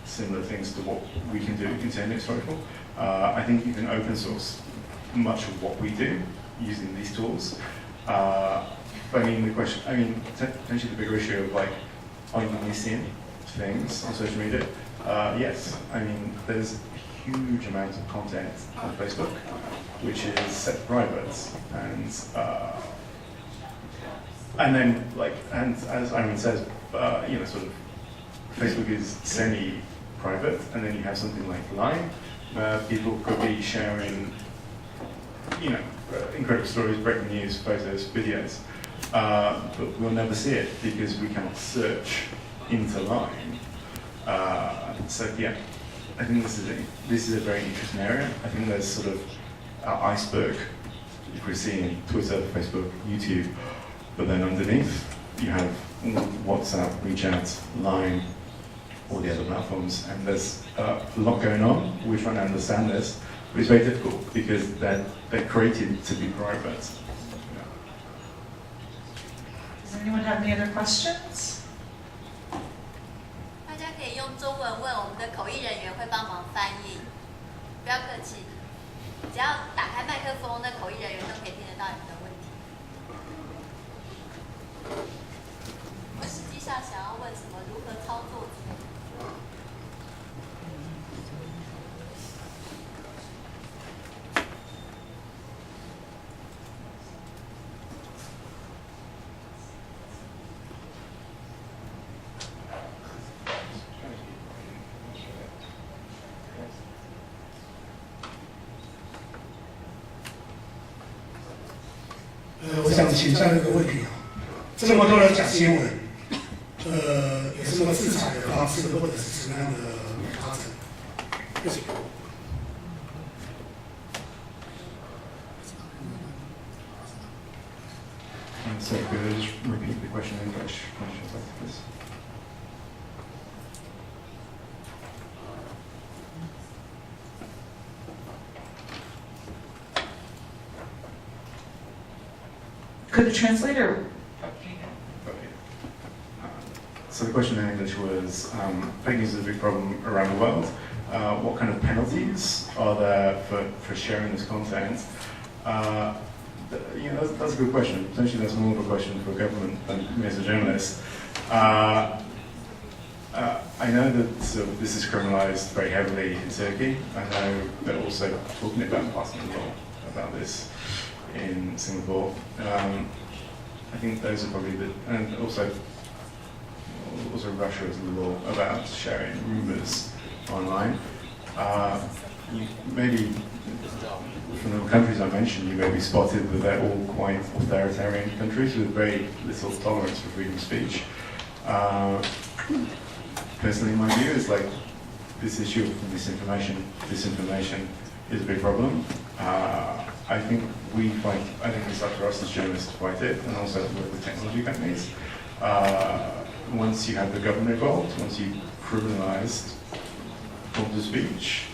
similar things to what we can do internally at Storyful. I think you can open source much of what we do using these tools. But I mean, potentially the bigger issue of are you missing things on social media? Yes. I mean, there's a huge amount of content on Facebook which is set private, and then and as Irene says, sort of Facebook is semi-private, and then you have something like Line, where people could be sharing, incredible stories, breaking news, photos, videos, but we'll never see it because we cannot search into Line. So yeah, I think this is a very interesting area. I think there's sort of an iceberg if we're seeing Twitter, Facebook, YouTube, but then underneath you have WhatsApp, WeChat, Line, all the other platforms, and there's a lot going on. We're trying to understand this, but it's very difficult because they're created to be private. Does anyone have any other questions? 大家可以用中文问，我们的口译人员会帮忙翻译，不要客气。只要打开麦克风，那口译人员都可以听得到你们的问题。我们实际上想要问什么？如何操作？我想请教一个问题啊，这么多人讲新闻，有什么制裁的方式，或者是什么样的发展？谢谢。So could I just repeat the question in English? Please. Could the translator? So the question in English was, fake news is a big problem around the world. What kind of penalties are there for sharing this content? That's a good question. Potentially that's more of a question for government than me as a journalist. I know that this is criminalized very heavily in Turkey. I know they're also talking about passing a law about this in Singapore. I think those are probably and also Russia has a law about sharing rumors online. Maybe from the countries I mentioned, you may be spotted that they're all quite authoritarian countries with very little tolerance for freedom of speech. Personally, my view is like this issue of disinformation is a big problem. I think it's up to us as journalists to fight it, and also to work with technology companies. Once you have the government involved, once you've criminalized forms of speech,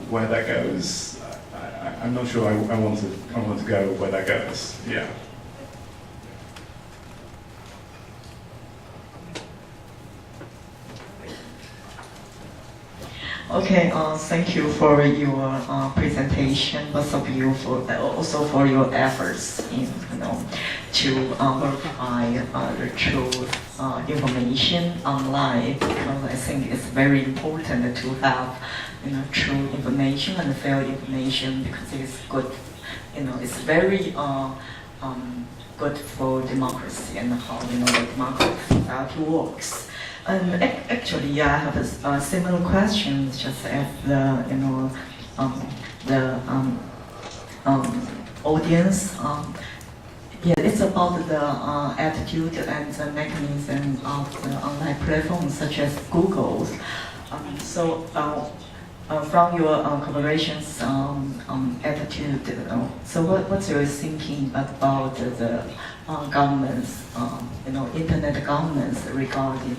where that goes, I'm not sure I want to go where that goes. Yeah. Okay, thank you for your presentation, both of you, also for your efforts in, to verify the true information online, because I think it's very important to have, true information and fair information, because it's good, it's very good for democracy and how, the democratic society works. And actually, I have a similar question, just as the audience. It's about the attitude and the mechanism of the online platforms such as Google's. From your corporation's attitude, so what's your thinking about the governments, internet governments regarding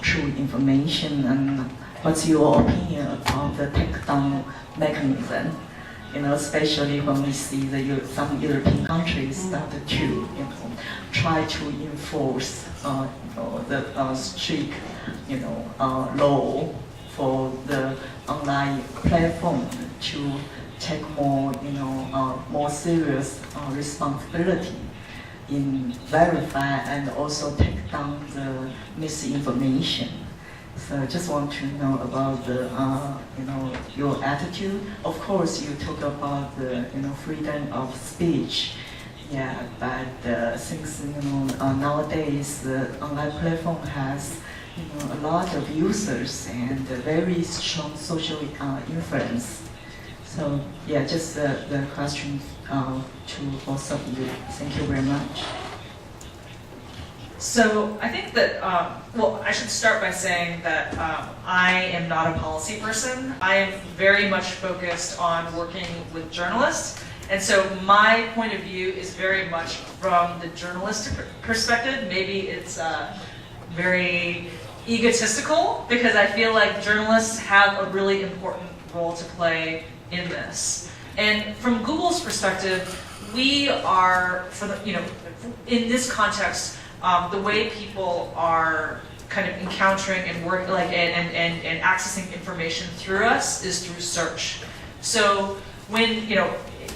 true information, and what's your opinion about the takedown mechanism? Especially when we see some European countries start to, try to enforce, the strict, law for the online platform to take more, more serious responsibility in verify and also take down the misinformation. So I just want to know about the, your attitude. Of course, you talk about the, freedom of speech. Yeah, but since nowadays the online platform has a lot of users and very strong social influence. So yeah, just the question to both of you. Thank you very much. So I think that, well, I should start by saying that I am not a policy person. I am very much focused on working with journalists. And so my point of view is very much from the journalistic perspective. Maybe it's very egotistical, because I feel like journalists have a really important role to play in this. And from Google's perspective, we are, in this context, the way people are kind of encountering and work and accessing information through us is through search. So when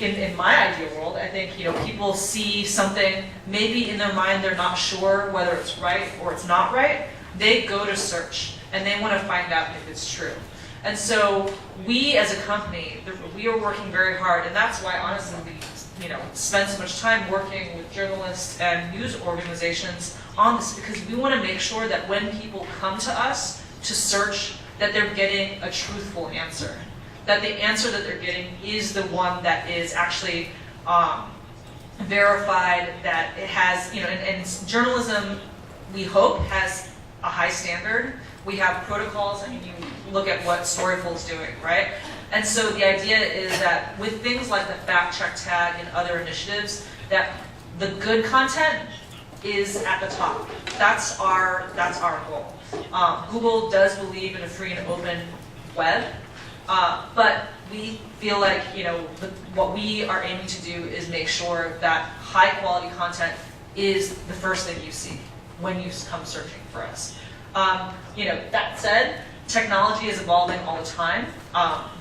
in my ideal world, I think people see something, maybe in their mind they're not sure whether it's right or it's not right. They go to search and they want to find out if it's true. And so we as a company, we are working very hard, and that's why honestly we spend so much time working with journalists and news organizations on this, because we want to make sure that when people come to us to search, that they're getting a truthful answer. That the answer that they're getting is the one that is actually verified that it has, and journalism, we hope, has a high standard. We have protocols. I mean, you look at what Storyful is doing, right? And so the idea is that with things like the fact check tag and other initiatives, that the good content is at the top. That's our goal. Google does believe in a free and open web, but we feel like what we are aiming to do is make sure that high quality content is the first thing you see when you come searching for us. That said, technology is evolving all the time.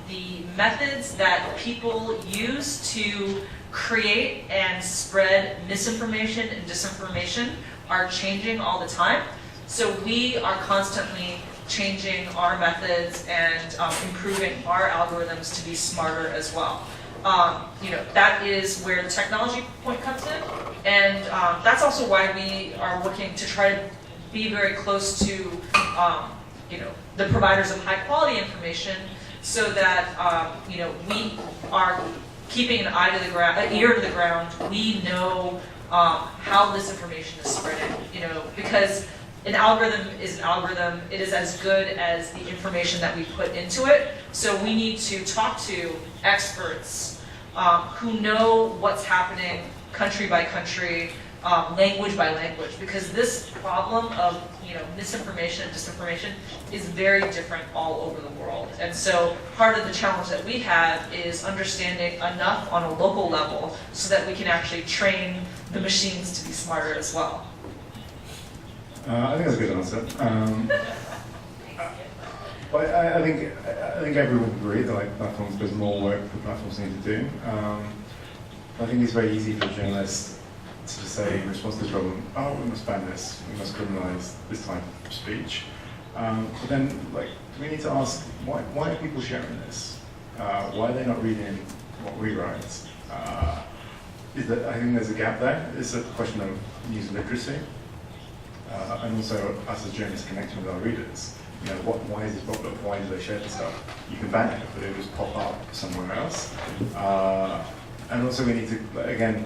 The methods that people use to create and spread misinformation and disinformation are changing all the time. So we are constantly changing our methods and improving our algorithms to be smarter as well. That is where the technology point comes in, and that's also why we are looking to try to be very close to the providers of high quality information, so that we are keeping an eye to the ground, an ear to the ground. We know how this information is spreading, because an algorithm is an algorithm. It is as good as the information that we put into it. So we need to talk to experts who know what's happening country by country, language by language, because this problem of misinformation and disinformation is very different all over the world. And so part of the challenge that we have is understanding enough on a local level so that we can actually train the machines to be smarter as well. I think that's a good answer. But I think everyone would agree that there's more work the platforms need to do. I think it's very easy for journalists to say in response to this problem, we must ban this, we must criminalize this type of speech. But then, we need to ask, why are people sharing this? Why are they not reading what we write? I think there's a gap there. It's a question of news literacy, and also us as journalists connecting with our readers. Why is this popular? Why do they share this stuff? You can ban it, but it'll just pop up somewhere else. And also we need to, again,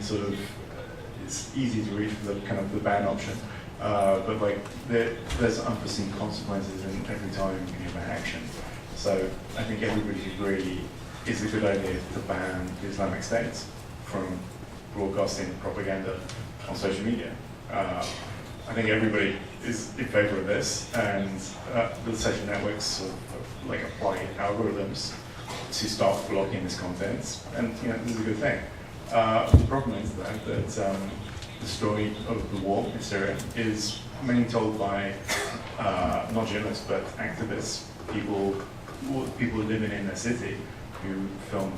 it's easy to reach for the ban option, but there's unforeseen consequences in every time you have an action. So I think everybody agree it's a good idea to ban the Islamic State from broadcasting propaganda on social media. I think everybody is in favor of this, and the social networks apply algorithms to start blocking this content, and this is a good thing. The problem is that the story of the war in Syria is mainly told by not journalists but activists, people living in their city who film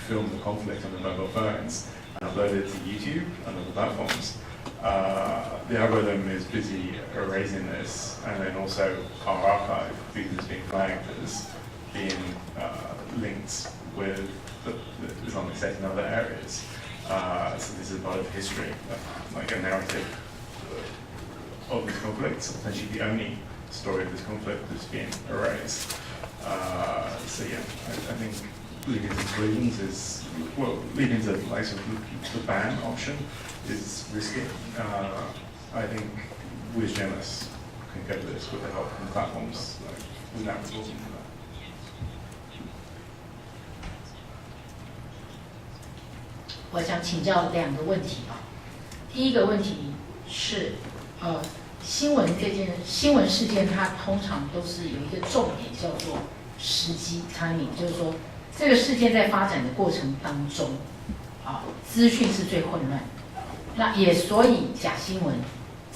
the conflict on their mobile phones and upload it to YouTube and other platforms. The algorithm is busy erasing this, and then also our archive, because it's being flagged as being linked with the Islamic State in other areas. So this is part of history, a narrative of this conflict, essentially the only story of this conflict that's being erased. So yeah, I think leading to conclusions leading to the ban option is risky. I think we as journalists can go with this with the help from the platforms without resorting to that. 我想请教2个问题啊。第一个问题是，新闻事件它通常都是有一个重点叫做时机 timing， 就是说这个事件在发展的过程当中，资讯是最混乱的。那也所以假新闻、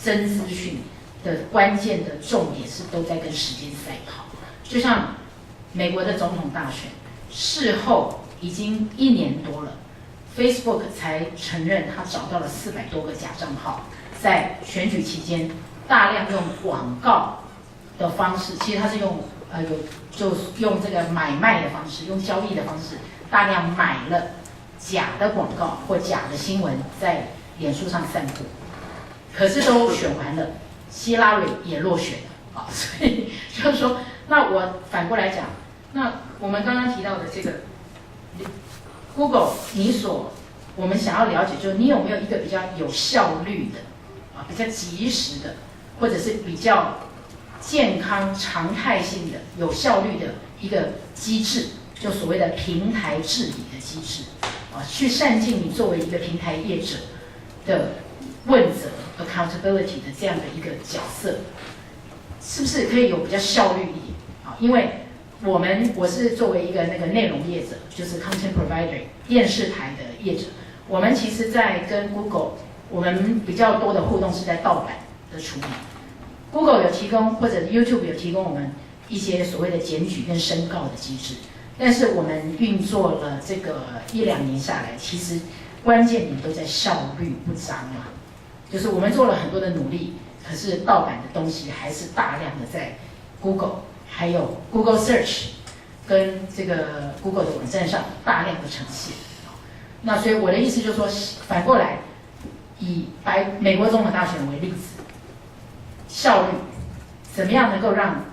真资讯的关键的重点是都在跟时间赛跑。就像美国的总统大选，事后已经1年多了。 Facebook 才承认他找到了400多个假账号，在选举期间大量用广告的方式，其实他是用这个买卖的方式，用交易的方式，大量买了假的广告或假的新闻在脸书上散布，可是都选完了，希拉蕊也落选了所以就是说，那我反过来讲，那我们刚刚提到的这个 Google 我们想要了解，就是你有没有一个比较有效率的比较及时的，或者是比较健康常态性的有效率的一个机制，就所谓的平台治理的机制去善尽你作为一个平台业者的问责 accountability 的这样的一个角色，是不是可以有比较效率一点因为我是作为一个那个内容业者，就是 content provider 电视台的业者，我们其实在跟 Google 我们比较多的互动是在盗版的处理。Google 有提供或者 YouTube 有提供我们一些所谓的检举跟申告的机制，但是我们运作了这个1-2年下来，其实关键点都在效率不彰就是我们做了很多的努力，可是盗版的东西还是大量的在 Google 还有 Google Search 跟这个 Google 的网站上大量的呈现。那所以我的意思就是说，反过来以美国总统大选为例子，效率怎么样能够让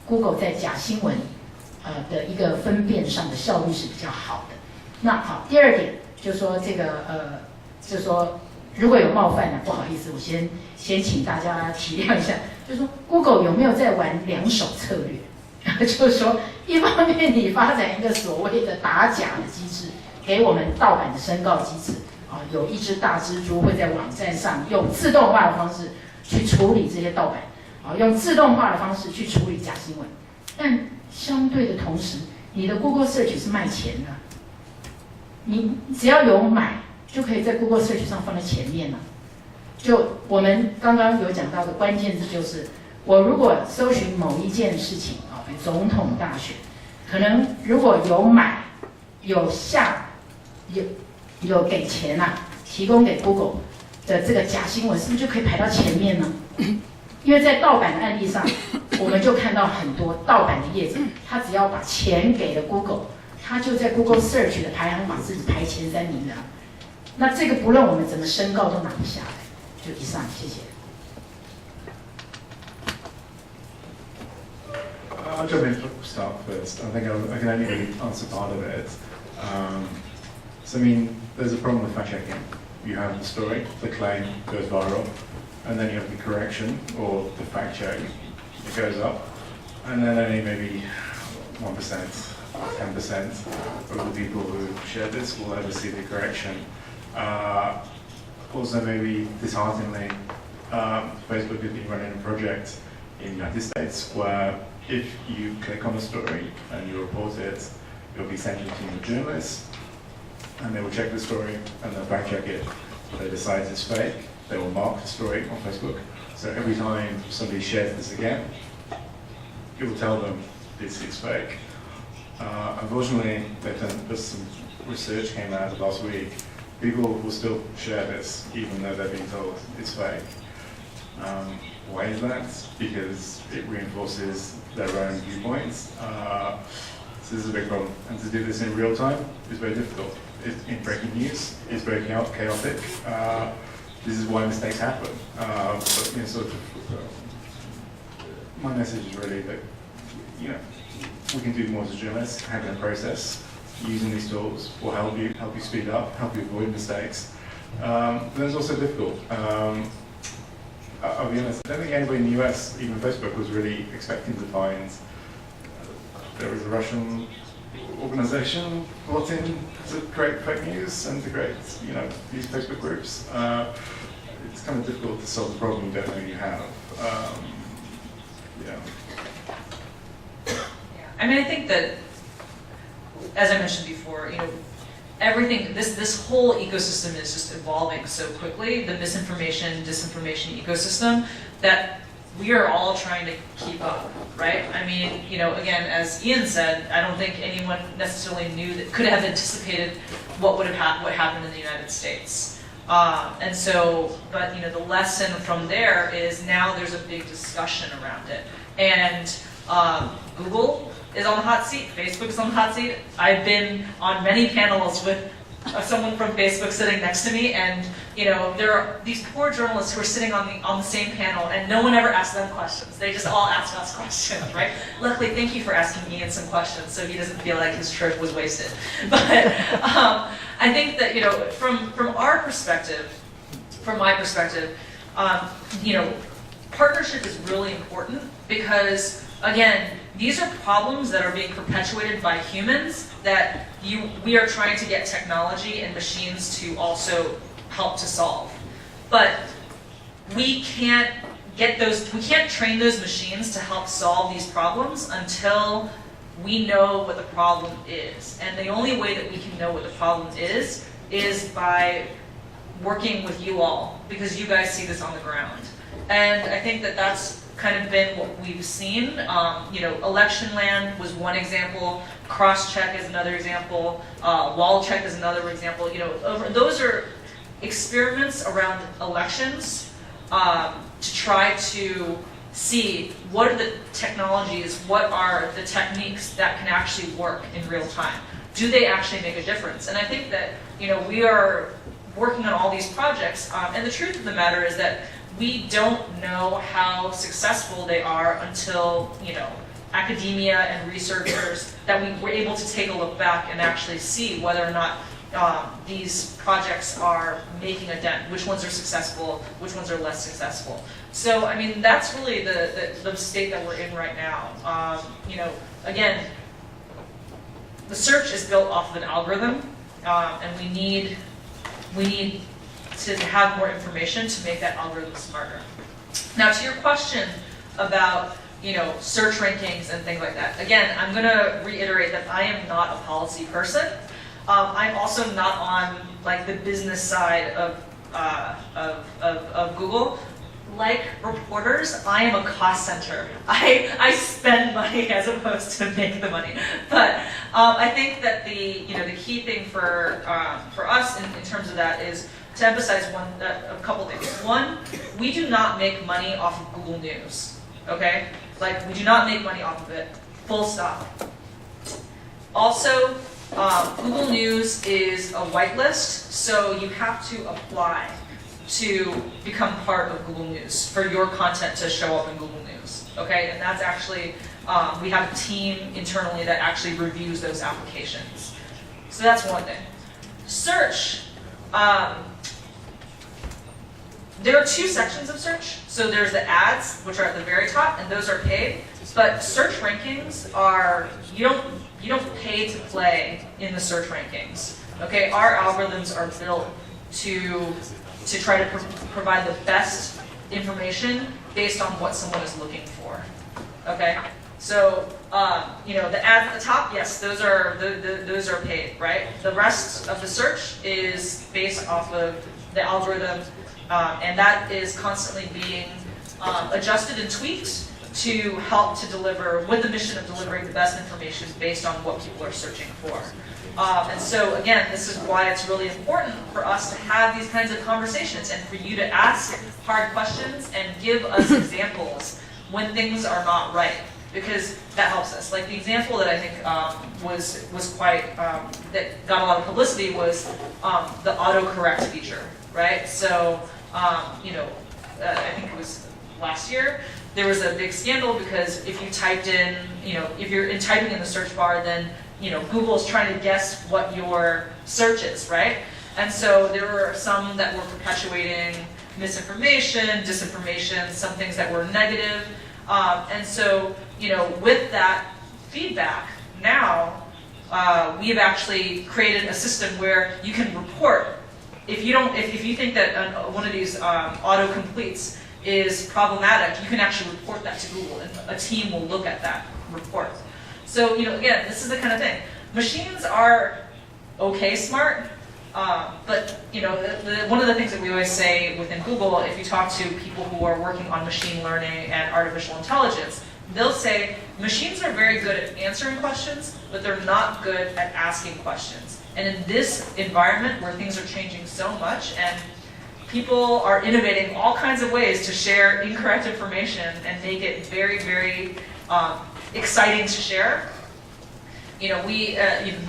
Google 在假新闻的一个分辨上的效率是比较好的。那好，第二点就是说就是说如果有冒犯不好意思，我先请大家体谅一下，就是说 Google 有没有在玩2手策略？就是说，一方面你发展一个所谓的打假的机制，给我们盗版的申告机制有一只大蜘蛛会在网站上用自动化的方式去处理这些盗版用自动化的方式去处理假新闻，但相对的同时，你的 Google Search 是卖钱的，你只要有买，就可以在 Google Search 上放在前面了。就我们刚刚有讲到的关键字就是，我如果搜寻某一件事情比如总统大选，可能如果有买、有给钱提供给 Google 的这个假新闻，是不是就可以排到前面呢？因为在盗版的案例上，我们就看到很多盗版的业者，他只要把钱给了 Google， 他就在 Google Search 的排行榜是排前3名的那这个不论我们怎么申告都拿不下来。就以上，谢谢。I'll jump in to start first. I think I can only really answer part of it. So I mean, there's a problem with fact checking. You have the story, the claim goes viral, and then you have the correction or the fact check. It goes up, and then only maybe 1%, 10% of the people who share this will ever see the correction. Also, maybe dishearteningly, Facebook has been running a project in the United States where if you click on a story and you report it, you'll be sent to a team of journalists, and they will check the story and they'll fact check it. If they decide it's fake, they will mark the story on Facebook. So every time somebody shares this again, it will tell them this is fake. Unfortunately, some research came out last week. People will still share this even though they're being told it's fake. Why is that? Because it reinforces their own viewpoints. So this is a big problem. And to do this in real time is very difficult. In breaking news, it's very chaotic. This is why mistakes happen. But my message is really that we can do more as journalists, having a process. Using these tools will help you speed up, help you avoid mistakes. But it's also difficult. I'll be honest, I don't think anybody in the US, even Facebook, was really expecting to find there was a Russian organization brought in to create fake news and to create, these Facebook groups. It's kind of difficult to solve the problem you don't know you have. I mean, I think that, as I mentioned before, everything, this whole ecosystem is just evolving so quickly, the misinformation, disinformation ecosystem, that we are all trying to keep up, right? I mean, again, as Iain said, I don't think anyone necessarily could have anticipated what happened in the United States. But the lesson from there is now there's a big discussion around it. And Google is on the hot seat, Facebook is on the hot seat. I've been on many panels with someone from Facebook sitting next to me, and there are these poor journalists who are sitting on the same panel, and no one ever asks them questions. They just all ask us questions, right? Luckily, thank you for asking Iain some questions, so he doesn't feel like his trip was wasted. But I think that from our perspective, from my perspective, partnership is really important because, again, these are problems that are being perpetuated by humans that we are trying to get technology and machines to also help to solve. But we can't train those machines to help solve these problems until we know what the problem is. And the only way that we can know what the problem is by working with you all, because you guys see this on the ground. And I think that that's kind of been what we've seen. Election land was one example. Cross-check is another example. Wall check is another example. Those are experiments around elections to try to see what are the technologies, what are the techniques that can actually work in real time. Do they actually make a difference? And I think that we are working on all these projects, and the truth of the matter is that we don't know how successful they are until academia and researchers, that we were able to take a look back and actually see whether or not these projects are making a dent, which ones are successful, which ones are less successful. So, I mean, that's really the state that we're in right now. Again, the search is built off of an algorithm, and we need to have more information to make that algorithm smarter. Now, to your question about search rankings and things like that. Again, I'm going to reiterate that I am not a policy person. I'm also not on the business side of Google. Like reporters, I am a cost center. I spend money as opposed to make the money. But I think that the key thing for us in terms of that is to emphasize a couple things. One, we do not make money off of Google News. Okay, we do not make money off of it. Full stop. Also, Google News is a whitelist, so you have to apply to become part of Google News for your content to show up in Google News. Okay, and that's actually, we have a team internally that actually reviews those applications. So that's one thing. Search. There are two sections of search. So there's the ads, which are at the very top, and those are paid. But search rankings are, you don't pay to play in the search rankings. Okay, our algorithms are built to try to provide the best information based on what someone is looking for. Okay, so the ads at the top, yes, those are paid, right? The rest of the search is based off of the algorithm, and that is constantly being adjusted and tweaked to help to deliver, with the mission of delivering the best information based on what people are searching for. And so again, this is why it's really important for us to have these kinds of conversations and for you to ask hard questions and give us examples when things are not right, because that helps us. Like the example that I think was quite, that got a lot of publicity was the autocorrect feature, right? So, I think it was last year, there was a big scandal because if you typed in, if you're typing in the search bar, then Google is trying to guess what your search is, right? And so there were some that were perpetuating misinformation, disinformation, some things that were negative. And so, with that feedback, now we have actually created a system where you can report. If you think that one of these autocompletes is problematic, you can actually report that to Google, and a team will look at that report. So, again, this is the kind of thing. Machines are okay smart, but, one of the things that we always say within Google, if you talk to people who are working on machine learning and artificial intelligence, they'll say machines are very good at answering questions, but they're not good at asking questions. And in this environment where things are changing so much and people are innovating all kinds of ways to share incorrect information and make it very, very exciting to share,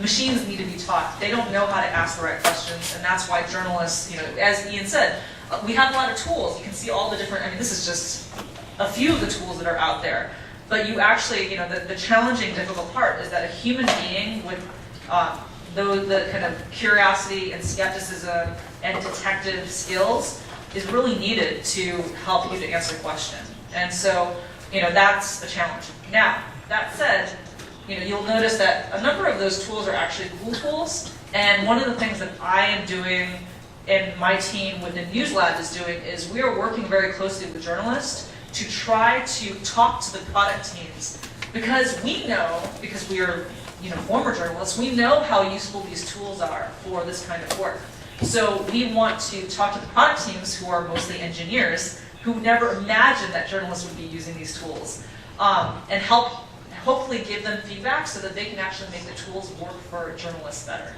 machines need to be taught. They don't know how to ask the right questions, and that's why journalists, as Iain said, we have a lot of tools. You can see all the different, this is just a few of the tools that are out there. But you actually, the challenging, difficult part is that a human being with the kind of curiosity and skepticism and detective skills is really needed to help you to answer the question. And so, that's a challenge. Now, that said, you'll notice that a number of those tools are actually Google tools. And one of the things that I am doing and my team within News Lab is doing is we are working very closely with journalists to try to talk to the product teams, because we know, because we are former journalists, we know how useful these tools are for this kind of work. So we want to talk to the product teams, who are mostly engineers, who never imagined that journalists would be using these tools, and hopefully give them feedback so that they can actually make the tools work for journalists better.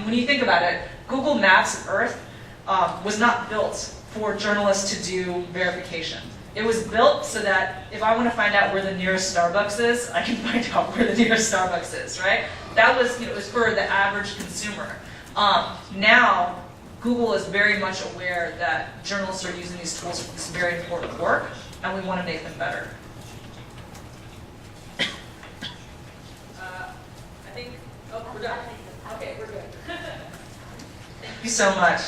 When you think about it, Google Maps of Earth was not built for journalists to do verification. It was built so that if I want to find out where the nearest Starbucks is, I can find out where the nearest Starbucks is, right? That was, it was for the average consumer. Now, Google is very much aware that journalists are using these tools for this very important work, and we want to make them better. I think, we're done. Okay, we're good. Thank you so much.